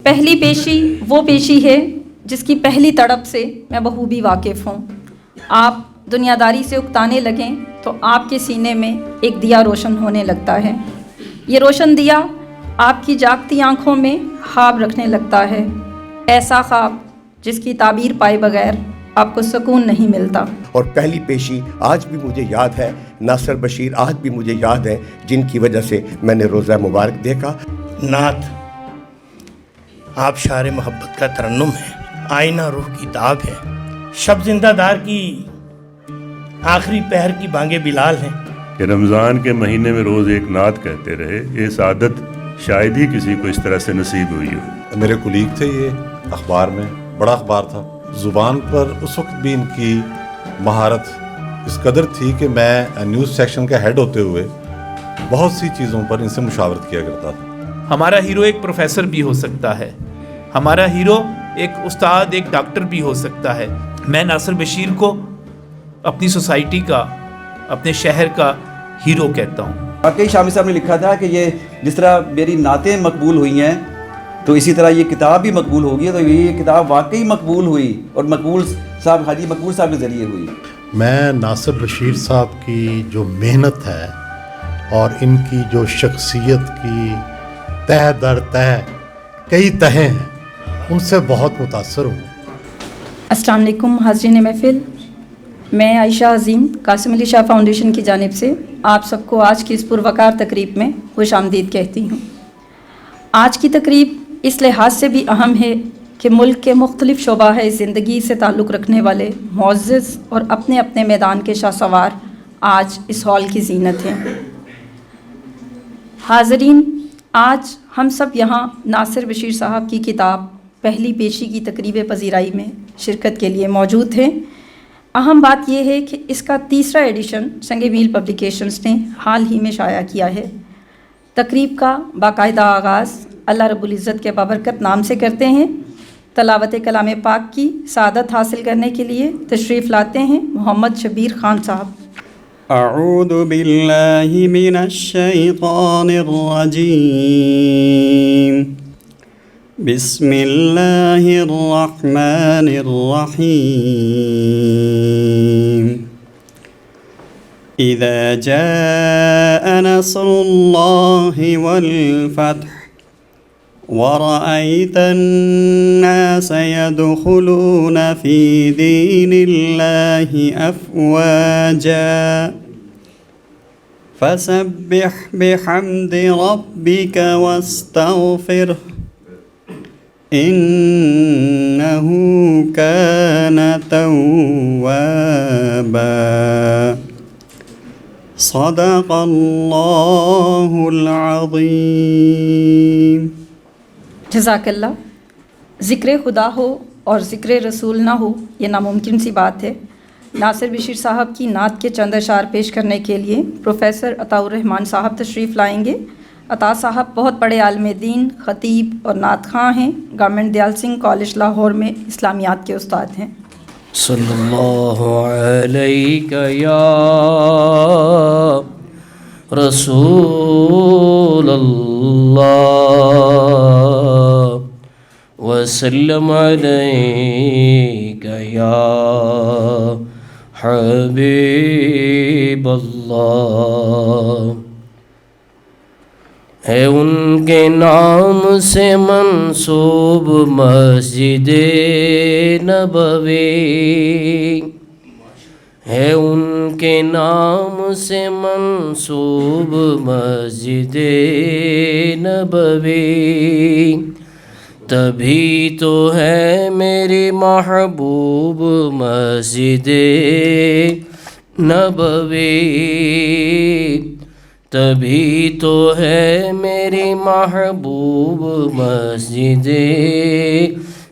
پہلی پیشی وہ پیشی ہے جس کی پہلی تڑپ سے میں بخوبی واقف ہوں۔ آپ دنیا داری سے اکتانے لگیں تو آپ کے سینے میں ایک دیا روشن ہونے لگتا ہے۔ یہ روشن دیا آپ کی جاگتی آنکھوں میں خواب رکھنے لگتا ہے، ایسا خواب جس کی تعبیر پائے بغیر آپ کو سکون نہیں ملتا۔ اور پہلی پیشی آج بھی مجھے یاد ہے، ناصر بشیر آج بھی مجھے یاد ہے، جن کی وجہ سے میں نے روزہ مبارک دیکھا۔ نعت آپ شعر محبت کا ترنم ہے، آئینہ روح کی تاب ہے، شب زندہ دار کی آخری پہر کی بانگے بلال ہیں کہ رمضان کے مہینے میں روز ایک نعت کہتے رہے۔ یہ سعادت شاید ہی کسی کو اس طرح سے نصیب ہوئی ہو۔ میرے کولیگ تھے، یہ اخبار میں بڑا اخبار تھا، زبان پر اس وقت بھی ان کی مہارت اس قدر تھی کہ میں نیوز سیکشن کا ہیڈ ہوتے ہوئے بہت سی چیزوں پر ان سے مشاورت کیا کرتا تھا۔ ہمارا ہیرو ایک پروفیسر بھی ہو سکتا ہے، ہمارا ہیرو ایک استاد، ایک ڈاکٹر بھی ہو سکتا ہے۔ میں ناصر بشیر کو اپنی سوسائٹی کا، اپنے شہر کا ہیرو کہتا ہوں۔ واقعی شامی صاحب نے لکھا تھا کہ یہ جس طرح میری نعتیں مقبول ہوئی ہیں تو اسی طرح یہ کتاب بھی مقبول ہوگی، تو یہ کتاب واقعی مقبول ہوئی اور مقبول صاحب، حاجی مقبول صاحب کے ذریعے ہوئی۔ میں ناصر بشیر صاحب کی جو محنت ہے اور ان کی جو شخصیت کی تہ در تہ کئی تہیں ہیں، ان سے بہت متاثر ہوں۔ السلام علیکم حاضرین محفل، میں عائشہ عظیم قاسم علی شاہ فاؤنڈیشن کی جانب سے آپ سب کو آج کی اس پروقار تقریب میں خوش آمدید کہتی ہوں۔ آج کی تقریب اس لحاظ سے بھی اہم ہے کہ ملک کے مختلف شعبہ زندگی سے تعلق رکھنے والے معزز اور اپنے اپنے میدان کے شاہ سوار آج اس ہال کی زینت ہیں۔ حاضرین، آج ہم سب یہاں ناصر بشیر صاحب کی کتاب پہلی پیشی کی تقریب پذیرائی میں شرکت کے لیے موجود ہیں۔ اہم بات یہ ہے کہ اس کا تیسرا ایڈیشن سنگ میل پبلیکیشنز نے حال ہی میں شائع کیا ہے۔ تقریب کا باقاعدہ آغاز اللہ رب العزت کے بابرکت نام سے کرتے ہیں۔ تلاوت کلام پاک کی سعادت حاصل کرنے کے لیے تشریف لاتے ہیں محمد شبیر خان صاحب۔ اعوذ باللہ من الشیطان الرجیم، بسم اللہ الرحمن الرحیم۔ اذا جاء نصر اللہ والفتح ورأيت الناس يدخلون في دين الله أفواجا فسبح بحمد ربك واستغفره إنه كان توابا صدق الله العظيم۔ جزاک اللہ۔ ذکر خدا ہو اور ذکر رسول نہ ہو، یہ ناممکن سی بات ہے۔ ناصر بشیر صاحب کی نعت کے چند اشعار پیش کرنے کے لیے پروفیسر عطاء الرحمن صاحب تشریف لائیں گے۔ عطاء صاحب بہت بڑے عالم دین، خطیب اور نعت خواں ہیں۔ گورنمنٹ دیال سنگھ کالج لاہور میں اسلامیات کے استاد ہیں۔ صلی اللہ علیہ یا رسول اللہ وسلم علیک یا حبیب اللہ۔ ہے ان کے نام سے منسوب مسجد نبوی، ہے ان کے نام سے منسوب مسجد نبوی، تبھی تو ہے میری محبوب مسجد نبوی، تبھی تو ہے میری محبوب مسجد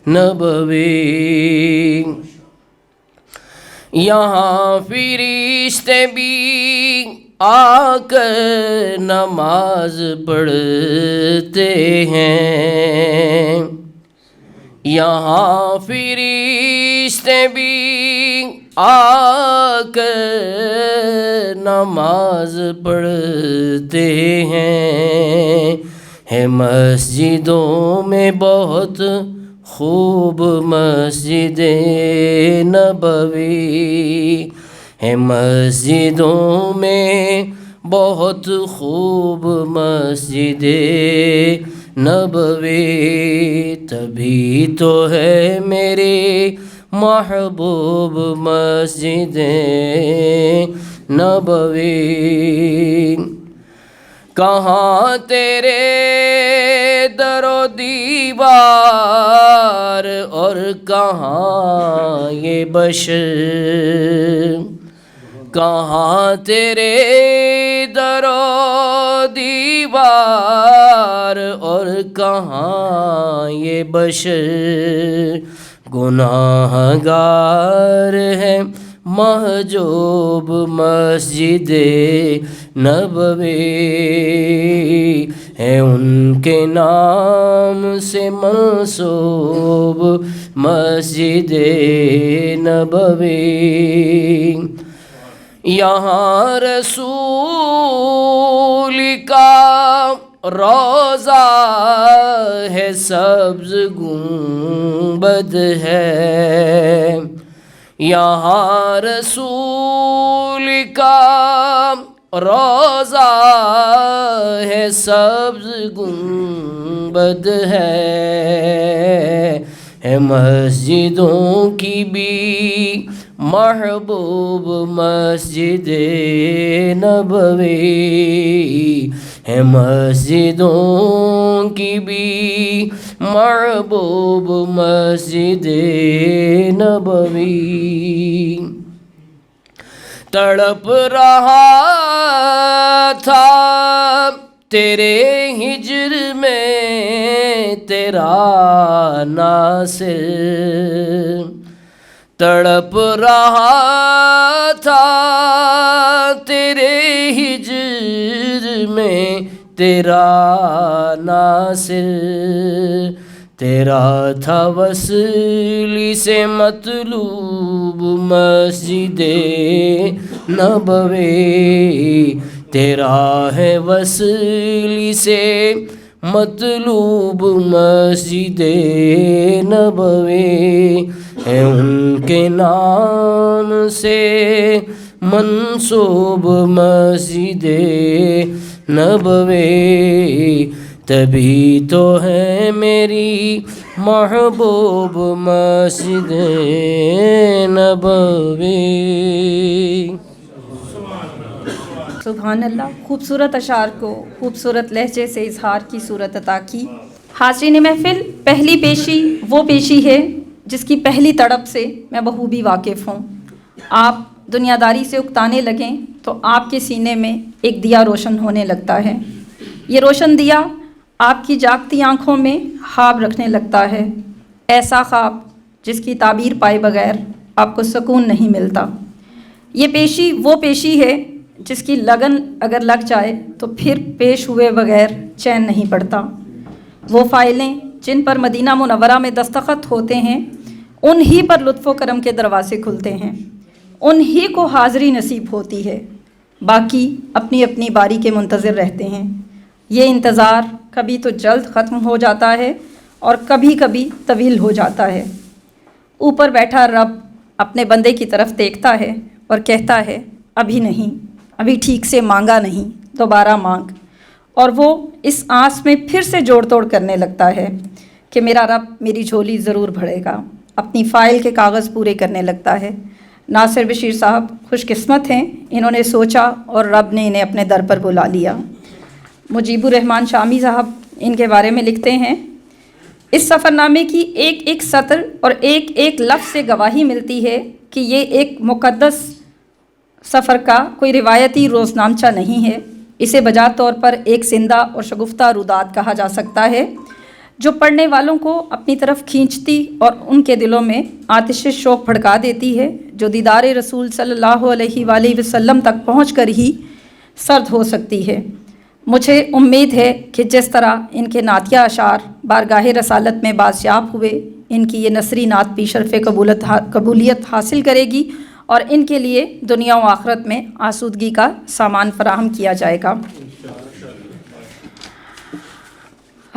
نبوی۔ یہاں فرشتے بھی آ کر نماز پڑھتے ہیں، یہاں فرشتے بھی آ کر نماز پڑھتے ہیں، ہے مسجدوں میں بہت خوب مسجد نبوی، ہے مسجدوں میں بہت خوب مسجد نبوی، تبھی تو ہے میری محبوب مسجد نبوی۔ کہاں تیرے در و دیوار اور کہاں یہ بشر، کہاں تیرے در و دیوار اور کہاں یہ بشر، گناہ گار ہے محجوب مسجد نبوی، ہے ان کے نام سے منسوب مسجد نبوی۔ یہاں رسول کا روضہ ہے، سبز گنبد ہے، یہاں رسول کا روضہ ہے، سبز گنبد ہے مسجدوں کی بھی محبوب مسجد نبوی، ہے مسجدوں کی بھی محبوب مسجد نبوی۔ تڑپ رہا تھا تیرے ہجر میں تیرا ناصر، تڑپ رہا تھا تیرے ہجر میں تیرا ناصر، تیرا تھا وصل سے مطلوب مسجد نبوی، تیرا ہے وصل سے مطلوب مسجد نبوی، ہے ان کے نام سے منسوب مسجد نبوی، تبھی تو ہے میری محبوب مسجد نبوی۔ سبحان اللہ، خوبصورت اشعار کو خوبصورت لہجے سے اظہار کی صورت عطا کی۔ حاضرین محفل، پہلی پیشی وہ پیشی ہے جس کی پہلی تڑپ سے میں بخوبی واقف ہوں۔ آپ دنیا داری سے اکتانے لگیں تو آپ کے سینے میں ایک دیا روشن ہونے لگتا ہے، یہ روشن دیا آپ کی جاگتی آنکھوں میں خواب رکھنے لگتا ہے، ایسا خواب جس کی تعبیر پائے بغیر آپ کو سکون نہیں ملتا۔ یہ پیشی وہ پیشی ہے جس کی لگن اگر لگ جائے تو پھر پیش ہوئے بغیر چین نہیں پڑتا۔ وہ فائلیں جن پر مدینہ منورہ میں دستخط ہوتے ہیں، انہی پر لطف و کرم کے دروازے کھلتے ہیں، انہی کو حاضری نصیب ہوتی ہے، باقی اپنی اپنی باری کے منتظر رہتے ہیں۔ یہ انتظار کبھی تو جلد ختم ہو جاتا ہے اور کبھی کبھی طویل ہو جاتا ہے۔ اوپر بیٹھا رب اپنے بندے کی طرف دیکھتا ہے اور کہتا ہے ابھی نہیں، ابھی ٹھیک سے مانگا نہیں، دوبارہ مانگ، اور وہ اس آس میں پھر سے جوڑ توڑ کرنے لگتا ہے کہ میرا رب میری جھولی ضرور بھرے گا، اپنی فائل کے کاغذ پورے کرنے لگتا ہے۔ ناصر بشیر صاحب خوش قسمت ہیں، انہوں نے سوچا اور رب نے انہیں اپنے در پر بلا لیا۔ مجیب الرحمن شامی صاحب ان کے بارے میں لکھتے ہیں، اس سفر نامے کی ایک ایک سطر اور ایک ایک لفظ سے گواہی ملتی ہے کہ یہ ایک مقدس سفر کا کوئی روایتی روزنامچہ نہیں ہے، اسے بجا طور پر ایک زندہ اور شگفتہ روداد کہا جا سکتا ہے جو پڑھنے والوں کو اپنی طرف کھینچتی اور ان کے دلوں میں آتش شوق بھڑکا دیتی ہے، جو دیدار رسول صلی اللہ علیہ وآلہ وسلم تک پہنچ کر ہی سرد ہو سکتی ہے۔ مجھے امید ہے کہ جس طرح ان کے نعتیہ اشعار بارگاہ رسالت میں بازیاب ہوئے، ان کی یہ نثری نعت بھی شرف قبولیت حاصل کرے گی اور ان کے لیے دنیا و آخرت میں آسودگی کا سامان فراہم کیا جائے گا۔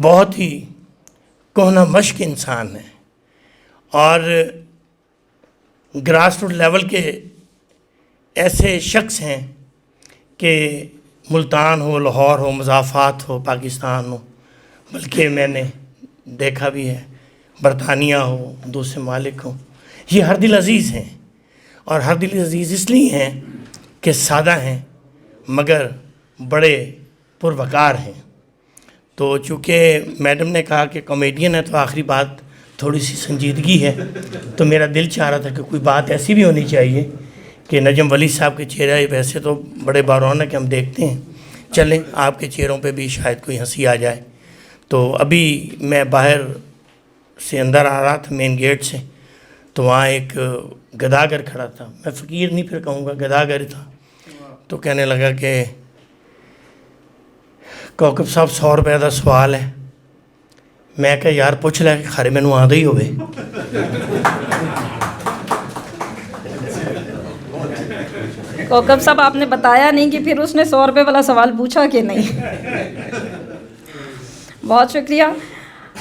بہت ہی کوہنا مشق انسان ہیں اور گراس روٹ لیول کے ایسے شخص ہیں کہ ملتان ہو، لاہور ہو، مضافات ہو، پاکستان ہو، بلکہ میں نے دیکھا بھی ہے برطانیہ ہو، دوسرے ممالک ہوں، یہ ہر دل عزیز ہیں. اور ہر دل عزیز اس لیے ہیں کہ سادہ ہیں مگر بڑے پروقار ہیں. تو چونکہ میڈم نے کہا کہ کامیڈین ہے تو آخری بات تھوڑی سی سنجیدگی ہے، تو میرا دل چاہ رہا تھا کہ کوئی بات ایسی بھی ہونی چاہیے کہ نجم ولی صاحب کے چہرے ویسے تو بڑے بارونق ہم دیکھتے ہیں، چلیں آپ کے چہروں پہ بھی شاید کوئی ہنسی آ جائے. تو ابھی میں باہر سے اندر آ رہا تھا مین گیٹ سے، تو وہاں ایک گداگر کھڑا تھا، میں فقیر نہیں پھر کہوں گا، گداگر تھا. تو کہنے لگا کہ کوکب صاحب 100 روپے کا سوال ہے. میں کہا یار پوچھ لے کہ خارے مینوں آدھا ہی ہوئے. کوکب صاحب آپ نے بتایا نہیں کہ پھر اس نے 100 روپے والا سوال پوچھا کہ نہیں. بہت شکریہ.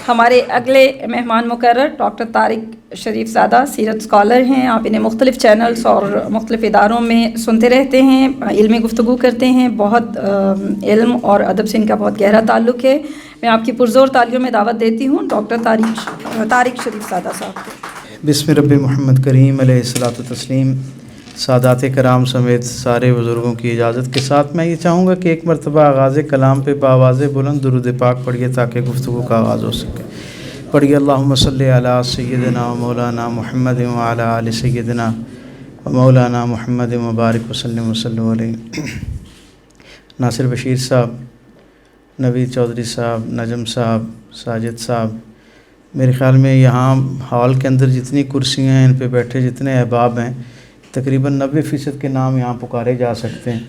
ہمارے اگلے مہمان مقرر ڈاکٹر طارق شریف زادہ سیرت اسکالر ہیں. آپ انہیں مختلف چینلز اور مختلف اداروں میں سنتے رہتے ہیں، علمی گفتگو کرتے ہیں. بہت علم اور ادب سے ان کا بہت گہرا تعلق ہے. میں آپ کی پرزور تالیوں میں دعوت دیتی ہوں ڈاکٹر طارق شریف زادہ صاحب کو. بسم رب محمد کریم علیہ الصلاۃ والتسلیم. سادات کرام سمیت سارے بزرگوں کی اجازت کے ساتھ میں یہ چاہوں گا کہ ایک مرتبہ آغاز کلام پہ بآواز بلند درود پاک پڑھیے تاکہ گفتگو کا آغاز ہو سکے. پڑھیے اللہم صلی علی سیدنا و مولانا محمد وعلی آل سیدنا و مولانا محمد مبارک وسلم وسلم علیہ. ناصر بشیر صاحب، نوید چودھری صاحب، نجم صاحب، ساجد صاحب، میرے خیال میں یہاں ہال کے اندر جتنی کرسیاں ہیں ان پہ بیٹھے جتنے احباب ہیں تقریباً 90% کے نام یہاں پکارے جا سکتے ہیں،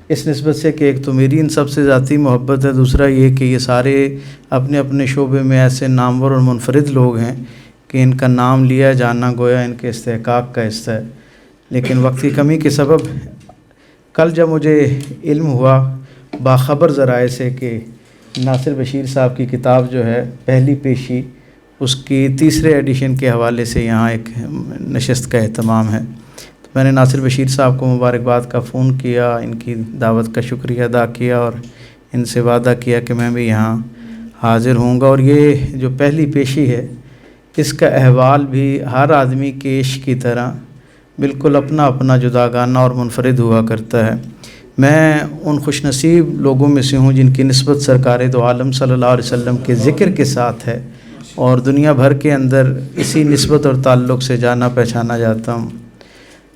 اس نسبت سے کہ ایک تو میری ان سب سے ذاتی محبت ہے، دوسرا یہ کہ یہ سارے اپنے اپنے شعبے میں ایسے نامور اور منفرد لوگ ہیں کہ ان کا نام لیا جانا گویا ان کے استحقاق کا حصہ ہے. لیکن وقت کی کمی کے سبب کل جب مجھے علم ہوا باخبر ذرائع سے کہ ناصر بشیر صاحب کی کتاب جو ہے پہلی پیشی اس کی 3رے ایڈیشن کے حوالے سے یہاں ایک نشست کا اہتمام ہے، میں نے ناصر بشیر صاحب کو مبارکباد کا فون کیا، ان کی دعوت کا شکریہ ادا کیا اور ان سے وعدہ کیا کہ میں بھی یہاں حاضر ہوں گا. اور یہ جو پہلی پیشی ہے اس کا احوال بھی ہر آدمی کے عشق کی طرح بالکل اپنا اپنا جداگانہ اور منفرد ہوا کرتا ہے. میں ان خوش نصیب لوگوں میں سے ہوں جن کی نسبت سرکار دو عالم صلی اللہ علیہ وسلم کے ذکر کے ساتھ ہے اور دنیا بھر کے اندر اسی نسبت اور تعلق سے جانا پہچانا جاتا ہوں.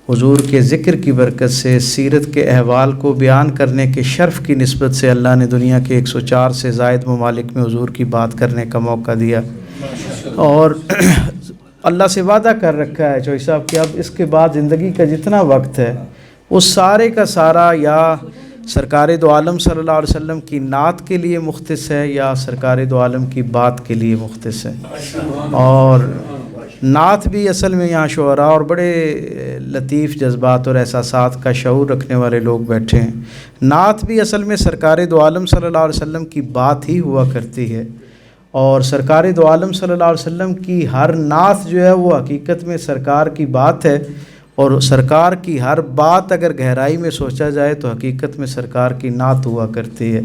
حضور کے ذکر کی برکت سے سیرت کے احوال کو بیان کرنے کے شرف کی نسبت سے اللہ نے دنیا کے 104 سے زائد ممالک میں حضور کی بات کرنے کا موقع دیا اور اللہ سے وعدہ کر رکھا ہے چوہی صاحب کہ اب اس کے بعد زندگی کا جتنا وقت ہے اس سارے کا سارا یا سرکار دو عالم صلی اللہ علیہ وسلم کی نعت کے لیے مختص ہے یا سرکار دو عالم کی بات کے لیے مختص ہے. اور نعت بھی اصل میں یہاں شعراء اور بڑے لطیف جذبات اور احساسات کا شعور رکھنے والے لوگ بیٹھے ہیں. نعت بھی اصل میں سرکار دو عالم صلی اللہ علیہ وسلم کی بات ہی ہوا کرتی ہے اور سرکار دو عالم صلی اللہ علیہ وسلم کی ہر نعت جو ہے وہ حقیقت میں سرکار کی بات ہے اور سرکار کی ہر بات اگر گہرائی میں سوچا جائے تو حقیقت میں سرکار کی نعت ہوا کرتی ہے.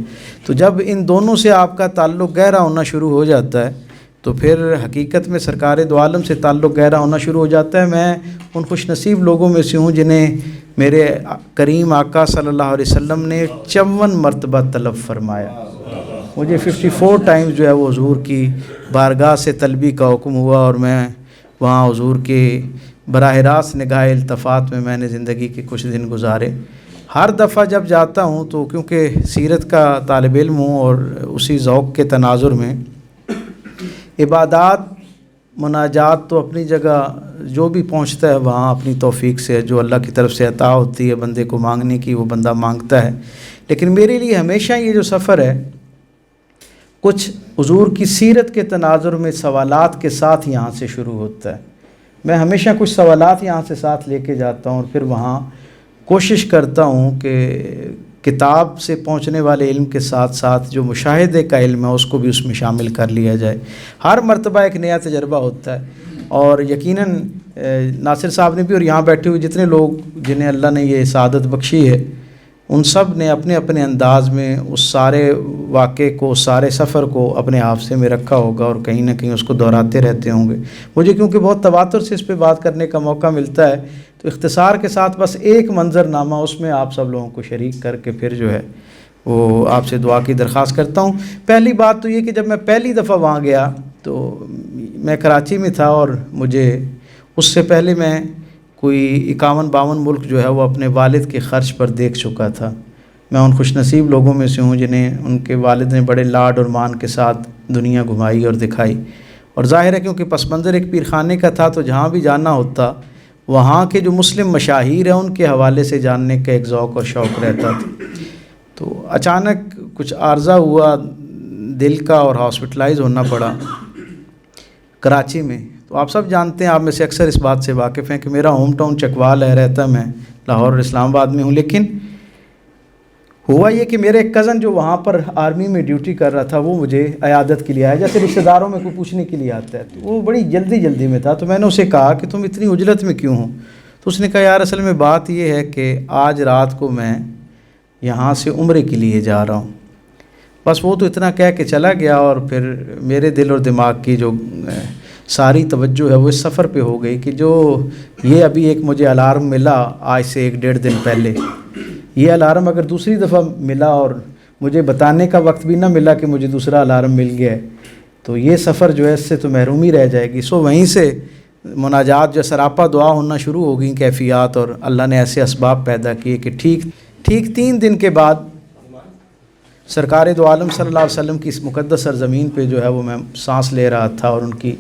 تو جب ان دونوں سے آپ کا تعلق گہرا ہونا شروع ہو جاتا ہے تو پھر حقیقت میں سرکار دو عالم سے تعلق گہرا ہونا شروع ہو جاتا ہے. میں ان خوش نصیب لوگوں میں سے ہوں جنہیں میرے کریم آقا صلی اللہ علیہ وسلم نے 54 مرتبہ طلب فرمایا. مجھے 54 ٹائمز جو ہے وہ حضور کی بارگاہ سے طلبی کا حکم ہوا اور میں وہاں حضور کے براہ راست نگاہ التفات میں نے زندگی کے کچھ دن گزارے. ہر دفعہ جب جاتا ہوں تو کیونکہ سیرت کا طالب علم ہوں اور اسی ذوق کے تناظر میں عبادات مناجات تو اپنی جگہ جو بھی پہنچتا ہے وہاں اپنی توفیق سے جو اللہ کی طرف سے عطا ہوتی ہے بندے کو مانگنے کی وہ بندہ مانگتا ہے. لیکن میرے لیے ہمیشہ یہ جو سفر ہے کچھ حضور کی سیرت کے تناظر میں سوالات کے ساتھ یہاں سے شروع ہوتا ہے. میں ہمیشہ کچھ سوالات یہاں سے ساتھ لے کے جاتا ہوں اور پھر وہاں کوشش کرتا ہوں کہ کتاب سے پہنچنے والے علم کے ساتھ ساتھ جو مشاہدے کا علم ہے اس کو بھی اس میں شامل کر لیا جائے. ہر مرتبہ ایک نیا تجربہ ہوتا ہے، اور یقیناً ناصر صاحب نے بھی اور یہاں بیٹھے ہوئے جتنے لوگ جنہیں اللہ نے یہ سعادت بخشی ہے ان سب نے اپنے اپنے انداز میں اس سارے واقعے کو، اس سارے سفر کو اپنے حافظے میں رکھا ہوگا اور کہیں نہ کہیں اس کو دہراتے رہتے ہوں گے. مجھے کیونکہ بہت تواتر سے اس پہ بات کرنے کا موقع ملتا ہے تو اختصار کے ساتھ بس ایک منظر نامہ اس میں آپ سب لوگوں کو شریک کر کے پھر جو ہے وہ آپ سے دعا کی درخواست کرتا ہوں. پہلی بات تو یہ کہ جب میں پہلی دفعہ وہاں گیا تو میں کراچی میں تھا، اور مجھے اس سے پہلے میں کوئی 51-52 ملک جو ہے وہ اپنے والد کے خرچ پر دیکھ چکا تھا. میں ان خوش نصیب لوگوں میں سے ہوں جنہیں ان کے والد نے بڑے لاڈ اور مان کے ساتھ دنیا گھمائی اور دکھائی. اور ظاہر ہے کیونکہ پس منظر ایک پیر خانے کا تھا تو جہاں بھی جانا ہوتا وہاں کے جو مسلم مشاہیر ہیں ان کے حوالے سے جاننے کا ایک ذوق اور شوق رہتا تھا. تو اچانک کچھ عارضہ ہوا دل کا اور ہاسپٹلائز ہونا پڑا کراچی میں. تو آپ سب جانتے ہیں، آپ میں سے اکثر اس بات سے واقف ہیں کہ میرا ہوم ٹاؤن چکوال ہے، رہتا میں لاہور اور اسلام آباد میں ہوں. لیکن ہوا یہ کہ میرے ایک کزن جو وہاں پر آرمی میں ڈیوٹی کر رہا تھا وہ مجھے عیادت کے لیے آیا، جیسے رشتہ داروں میں کوئی پوچھنے کے لیے آتا ہے. تو وہ بڑی جلدی میں تھا، تو میں نے اسے کہا کہ تم اتنی عجلت میں کیوں ہو؟ تو اس نے کہا یار اصل میں بات یہ ہے کہ آج رات کو میں یہاں سے عمرے کے لیے جا رہا ہوں. بس وہ تو اتنا کہہ کے چلا گیا، اور پھر میرے دل اور دماغ کی جو ساری توجہ ہے وہ اس سفر پہ ہو گئی کہ جو یہ ابھی ایک مجھے الارم ملا آج سے 1-1.5 دن پہلے، یہ الارم اگر دوسری دفعہ ملا اور مجھے بتانے کا وقت بھی نہ ملا کہ مجھے دوسرا الارم مل گیا ہے تو یہ سفر جو ہے اس سے تو محرومی رہ جائے گی. سو وہیں سے مناجات جو سراپا دعا ہونا شروع ہو گئیں کیفیات، اور اللہ نے ایسے اسباب پیدا کیے کہ ٹھیک 3 دن کے بعد سرکار دو عالم صلی اللہ علیہ وسلم کی اس مقدس سرزمین پہ جو ہے وہ میں سانس لے رہا تھا، اور ان کی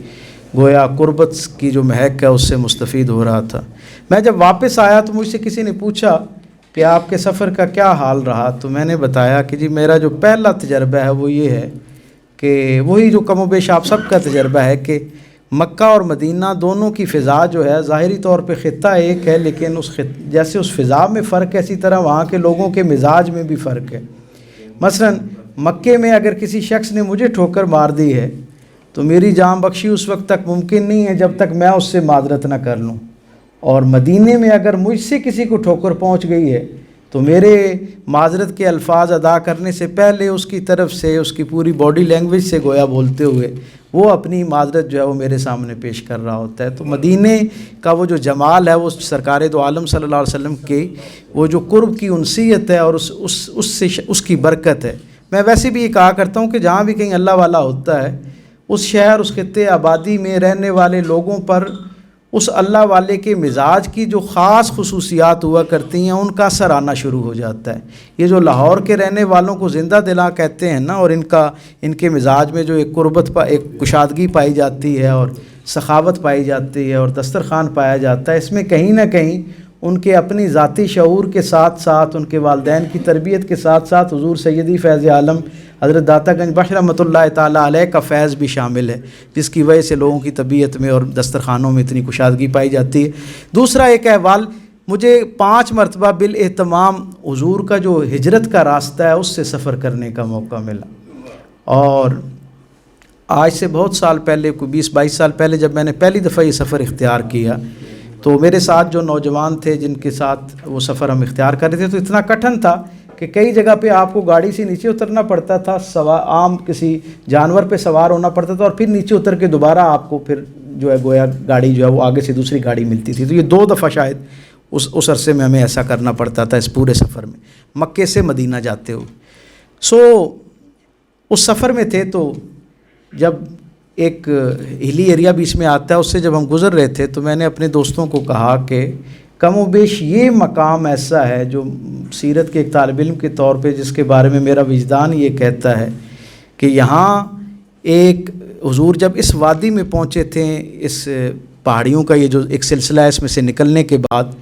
گویا قربت کی جو مہک ہے اس سے مستفید ہو رہا تھا. میں جب واپس آیا تو مجھ سے کسی نے پوچھا کہ آپ کے سفر کا کیا حال رہا، تو میں نے بتایا کہ جی میرا جو پہلا تجربہ ہے وہ یہ ہے کہ وہی جو کم و بیش آپ سب کا تجربہ ہے کہ مکہ اور مدینہ دونوں کی فضا جو ہے ظاہری طور پہ خطہ ایک ہے، لیکن جیسے اس فضا میں فرق ہے اسی طرح وہاں کے لوگوں کے مزاج میں بھی فرق ہے. مثلا مکے میں اگر کسی شخص نے مجھے ٹھوکر مار دی ہے تو میری جان بخشی اس وقت تک ممکن نہیں ہے جب تک میں اس سے معذرت نہ کر لوں، اور مدینے میں اگر مجھ سے کسی کو ٹھوکر پہنچ گئی ہے تو میرے معذرت کے الفاظ ادا کرنے سے پہلے اس کی طرف سے اس کی پوری باڈی لینگویج سے گویا بولتے ہوئے وہ اپنی معذرت جو ہے وہ میرے سامنے پیش کر رہا ہوتا ہے. تو مدینے کا وہ جو جمال ہے وہ سرکار دو عالم صلی اللہ علیہ وسلم کے وہ جو قرب کی انسیت ہے اور اس کی برکت ہے. میں ویسے بھی یہ کہا کرتا ہوں کہ جہاں بھی کہیں اللہ والا ہوتا ہے اس شہر اس خطے آبادی میں رہنے والے لوگوں پر اس اللہ والے کے مزاج کی جو خاص خصوصیات ہوا کرتی ہیں ان کا اثر آنا شروع ہو جاتا ہے. یہ جو لاہور کے رہنے والوں کو زندہ دلاں کہتے ہیں نا، اور ان کے مزاج میں جو ایک قربت ایک کشادگی پائی جاتی ہے اور سخاوت پائی جاتی ہے اور دسترخوان پایا جاتا ہے، اس میں کہیں نہ کہیں ان کے اپنی ذاتی شعور کے ساتھ ساتھ ان کے والدین کی تربیت کے ساتھ ساتھ حضور سیدی فیض عالم حضرت داتا گنج بخش رحمۃ اللہ تعالیٰ علیہ کا فیض بھی شامل ہے، جس کی وجہ سے لوگوں کی طبیعت میں اور دسترخوانوں میں اتنی کشادگی پائی جاتی ہے. دوسرا ایک احوال، مجھے 5 مرتبہ بالاہتمام حضور کا جو ہجرت کا راستہ ہے اس سے سفر کرنے کا موقع ملا. اور آج سے بہت سال پہلے، کوئی 20-22 سال پہلے جب میں نے پہلی دفعہ یہ سفر اختیار کیا تو میرے ساتھ جو نوجوان تھے جن کے ساتھ وہ سفر ہم اختیار کر رہے تھے تو اتنا کٹھن تھا کہ کئی جگہ پہ آپ کو گاڑی سے نیچے اترنا پڑتا تھا، عام کسی جانور پہ سوار ہونا پڑتا تھا، اور پھر نیچے اتر کے دوبارہ آپ کو پھر جو ہے گویا گاڑی جو ہے وہ آگے سے دوسری گاڑی ملتی تھی. تو یہ 2 دفعہ شاید اس عرصے میں ہمیں ایسا کرنا پڑتا تھا اس پورے سفر میں مکے سے مدینہ جاتے ہوئے. سو اس سفر میں تھے تو جب ایک ہلی ایریا بھی اس میں آتا ہے، اس سے جب ہم گزر رہے تھے تو میں نے اپنے دوستوں کو کہا کہ کم و بیش یہ مقام ایسا ہے جو سیرت کے ایک طالب علم کے طور پہ جس کے بارے میں میرا وجدان یہ کہتا ہے کہ یہاں ایک حضور جب اس وادی میں پہنچے تھے، اس پہاڑیوں کا یہ جو ایک سلسلہ ہے اس میں سے نکلنے کے بعد،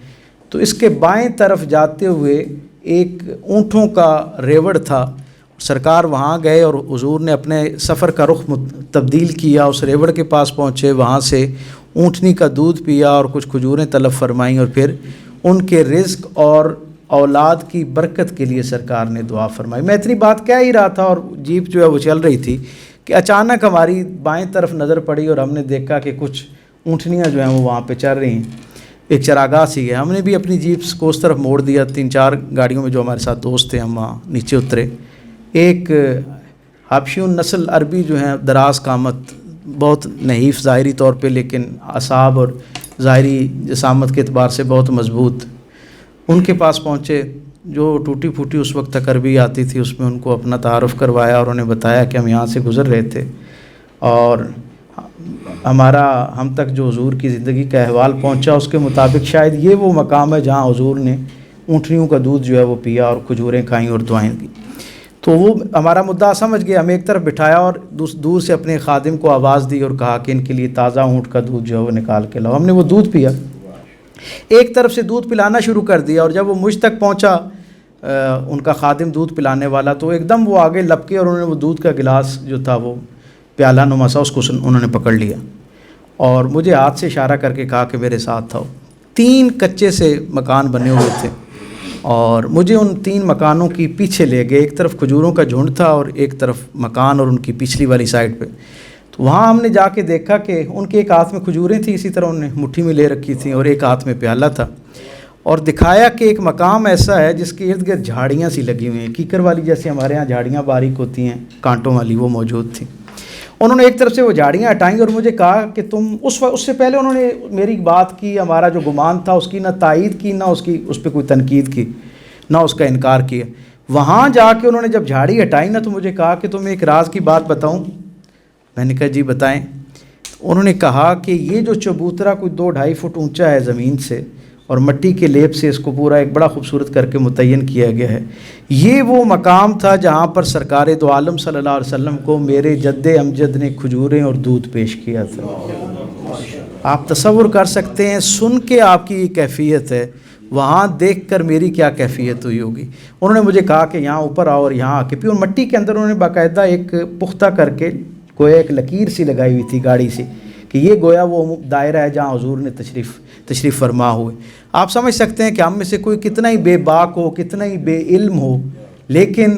تو اس کے بائیں طرف جاتے ہوئے ایک اونٹوں کا ریوڑ تھا. سرکار وہاں گئے اور حضور نے اپنے سفر کا رخ تبدیل کیا، اس ریوڑ کے پاس پہنچے، وہاں سے اونٹنی کا دودھ پیا اور کچھ کھجوریں طلب فرمائیں، اور پھر ان کے رزق اور اولاد کی برکت کے لیے سرکار نے دعا فرمائی. میں اتنی بات کہہ ہی رہا تھا اور جیپ جو ہے وہ چل رہی تھی کہ اچانک ہماری بائیں طرف نظر پڑی اور ہم نے دیکھا کہ کچھ اونٹنیاں جو ہیں وہ وہاں پہ چل رہی ہیں. ایک چراگاہ سی ہے. ہم نے بھی اپنی جیپس کو اس طرف موڑ دیا. 3-4 گاڑیوں میں جو ہمارے ساتھ دوست تھے ہم وہاں نیچے اترے. ایک حبشیون نسل عربی جو ہیں دراز قامت, بہت نحیف ظاہری طور پہ لیکن اعصاب اور ظاہری جسامت کے اعتبار سے بہت مضبوط, ان کے پاس پہنچے. جو ٹوٹی پھوٹی اس وقت تک عربی آتی تھی اس میں ان کو اپنا تعارف کروایا اور انہیں بتایا کہ ہم یہاں سے گزر رہے تھے اور ہم تک جو حضور کی زندگی کا احوال پہنچا اس کے مطابق شاید یہ وہ مقام ہے جہاں حضور نے اونٹنیوں کا دودھ جو ہے وہ پیا اور کھجوریں کھائیں اور دعائیں دی. تو وہ ہمارا مدعا سمجھ گئے. ہمیں ایک طرف بٹھایا اور دور سے اپنے خادم کو آواز دی اور کہا کہ ان کے لیے تازہ اونٹ کا دودھ جو ہے وہ نکال کے لاؤ. ہم نے وہ دودھ پیا, ایک طرف سے دودھ پلانا شروع کر دیا اور جب وہ مجھ تک پہنچا ان کا خادم دودھ پلانے والا تو ایک دم وہ آگے لپکے اور انہوں نے وہ دودھ کا گلاس جو تھا وہ پیالہ نما سا اس کو انہوں نے پکڑ لیا اور مجھے ہاتھ سے اشارہ کر کے کہا کہ میرے ساتھ آؤ. 3 کچے سے مکان بنے ہوئے تھے اور مجھے ان 3 مکانوں کی پیچھے لے گئے. ایک طرف کھجوروں کا جھنڈ تھا اور ایک طرف مکان اور ان کی پچھلی والی سائڈ پہ. تو وہاں ہم نے جا کے دیکھا کہ ان کے ایک ہاتھ میں کھجوریں تھیں, اسی طرح انہوں نے مٹھی میں لے رکھی تھیں اور ایک ہاتھ میں پیالہ تھا, اور دکھایا کہ ایک مقام ایسا ہے جس کے ارد گرد جھاڑیاں سی لگی ہوئی ہیں, کیکر والی جیسے ہمارے ہاں جھاڑیاں باریک ہوتی ہیں کانٹوں والی, وہ موجود تھیں. انہوں نے ایک طرف سے وہ جھاڑیاں ہٹائیں اور مجھے کہا کہ تم اس سے پہلے انہوں نے میری بات کی, ہمارا جو گمان تھا اس کی نہ تائید کی نہ اس پہ کوئی تنقید کی نہ اس کا انکار کیا. وہاں جا کے انہوں نے جب جھاڑی ہٹائی نا تو مجھے کہا کہ تمہیں ایک راز کی بات بتاؤں. میں نے کہا جی بتائیں. انہوں نے کہا کہ یہ جو چبوترا کوئی 2-2.5 فٹ اونچا ہے زمین سے اور مٹی کے لیپ سے اس کو پورا ایک بڑا خوبصورت کر کے متعین کیا گیا ہے, یہ وہ مقام تھا جہاں پر سرکار دو عالم صلی اللہ علیہ وسلم کو میرے جد امجد نے کھجوریں اور دودھ پیش کیا تھا. آپ تصور کر سکتے ہیں, سن کے آپ کی یہ کیفیت ہے, وہاں دیکھ کر میری کیا کیفیت ہوئی ہوگی. انہوں نے مجھے کہا کہ یہاں اوپر آؤ اور یہاں آ کے پھر مٹی کے اندر انہوں نے باقاعدہ ایک پختہ کر کے گویا ایک لکیر سی لگائی ہوئی تھی گاڑی سے کہ یہ گویا وہ دائرہ ہے جہاں حضور نے تشریف فرما ہوئے. آپ سمجھ سکتے ہیں کہ ہم میں سے کوئی کتنا ہی بے باک ہو, کتنا ہی بے علم ہو, لیکن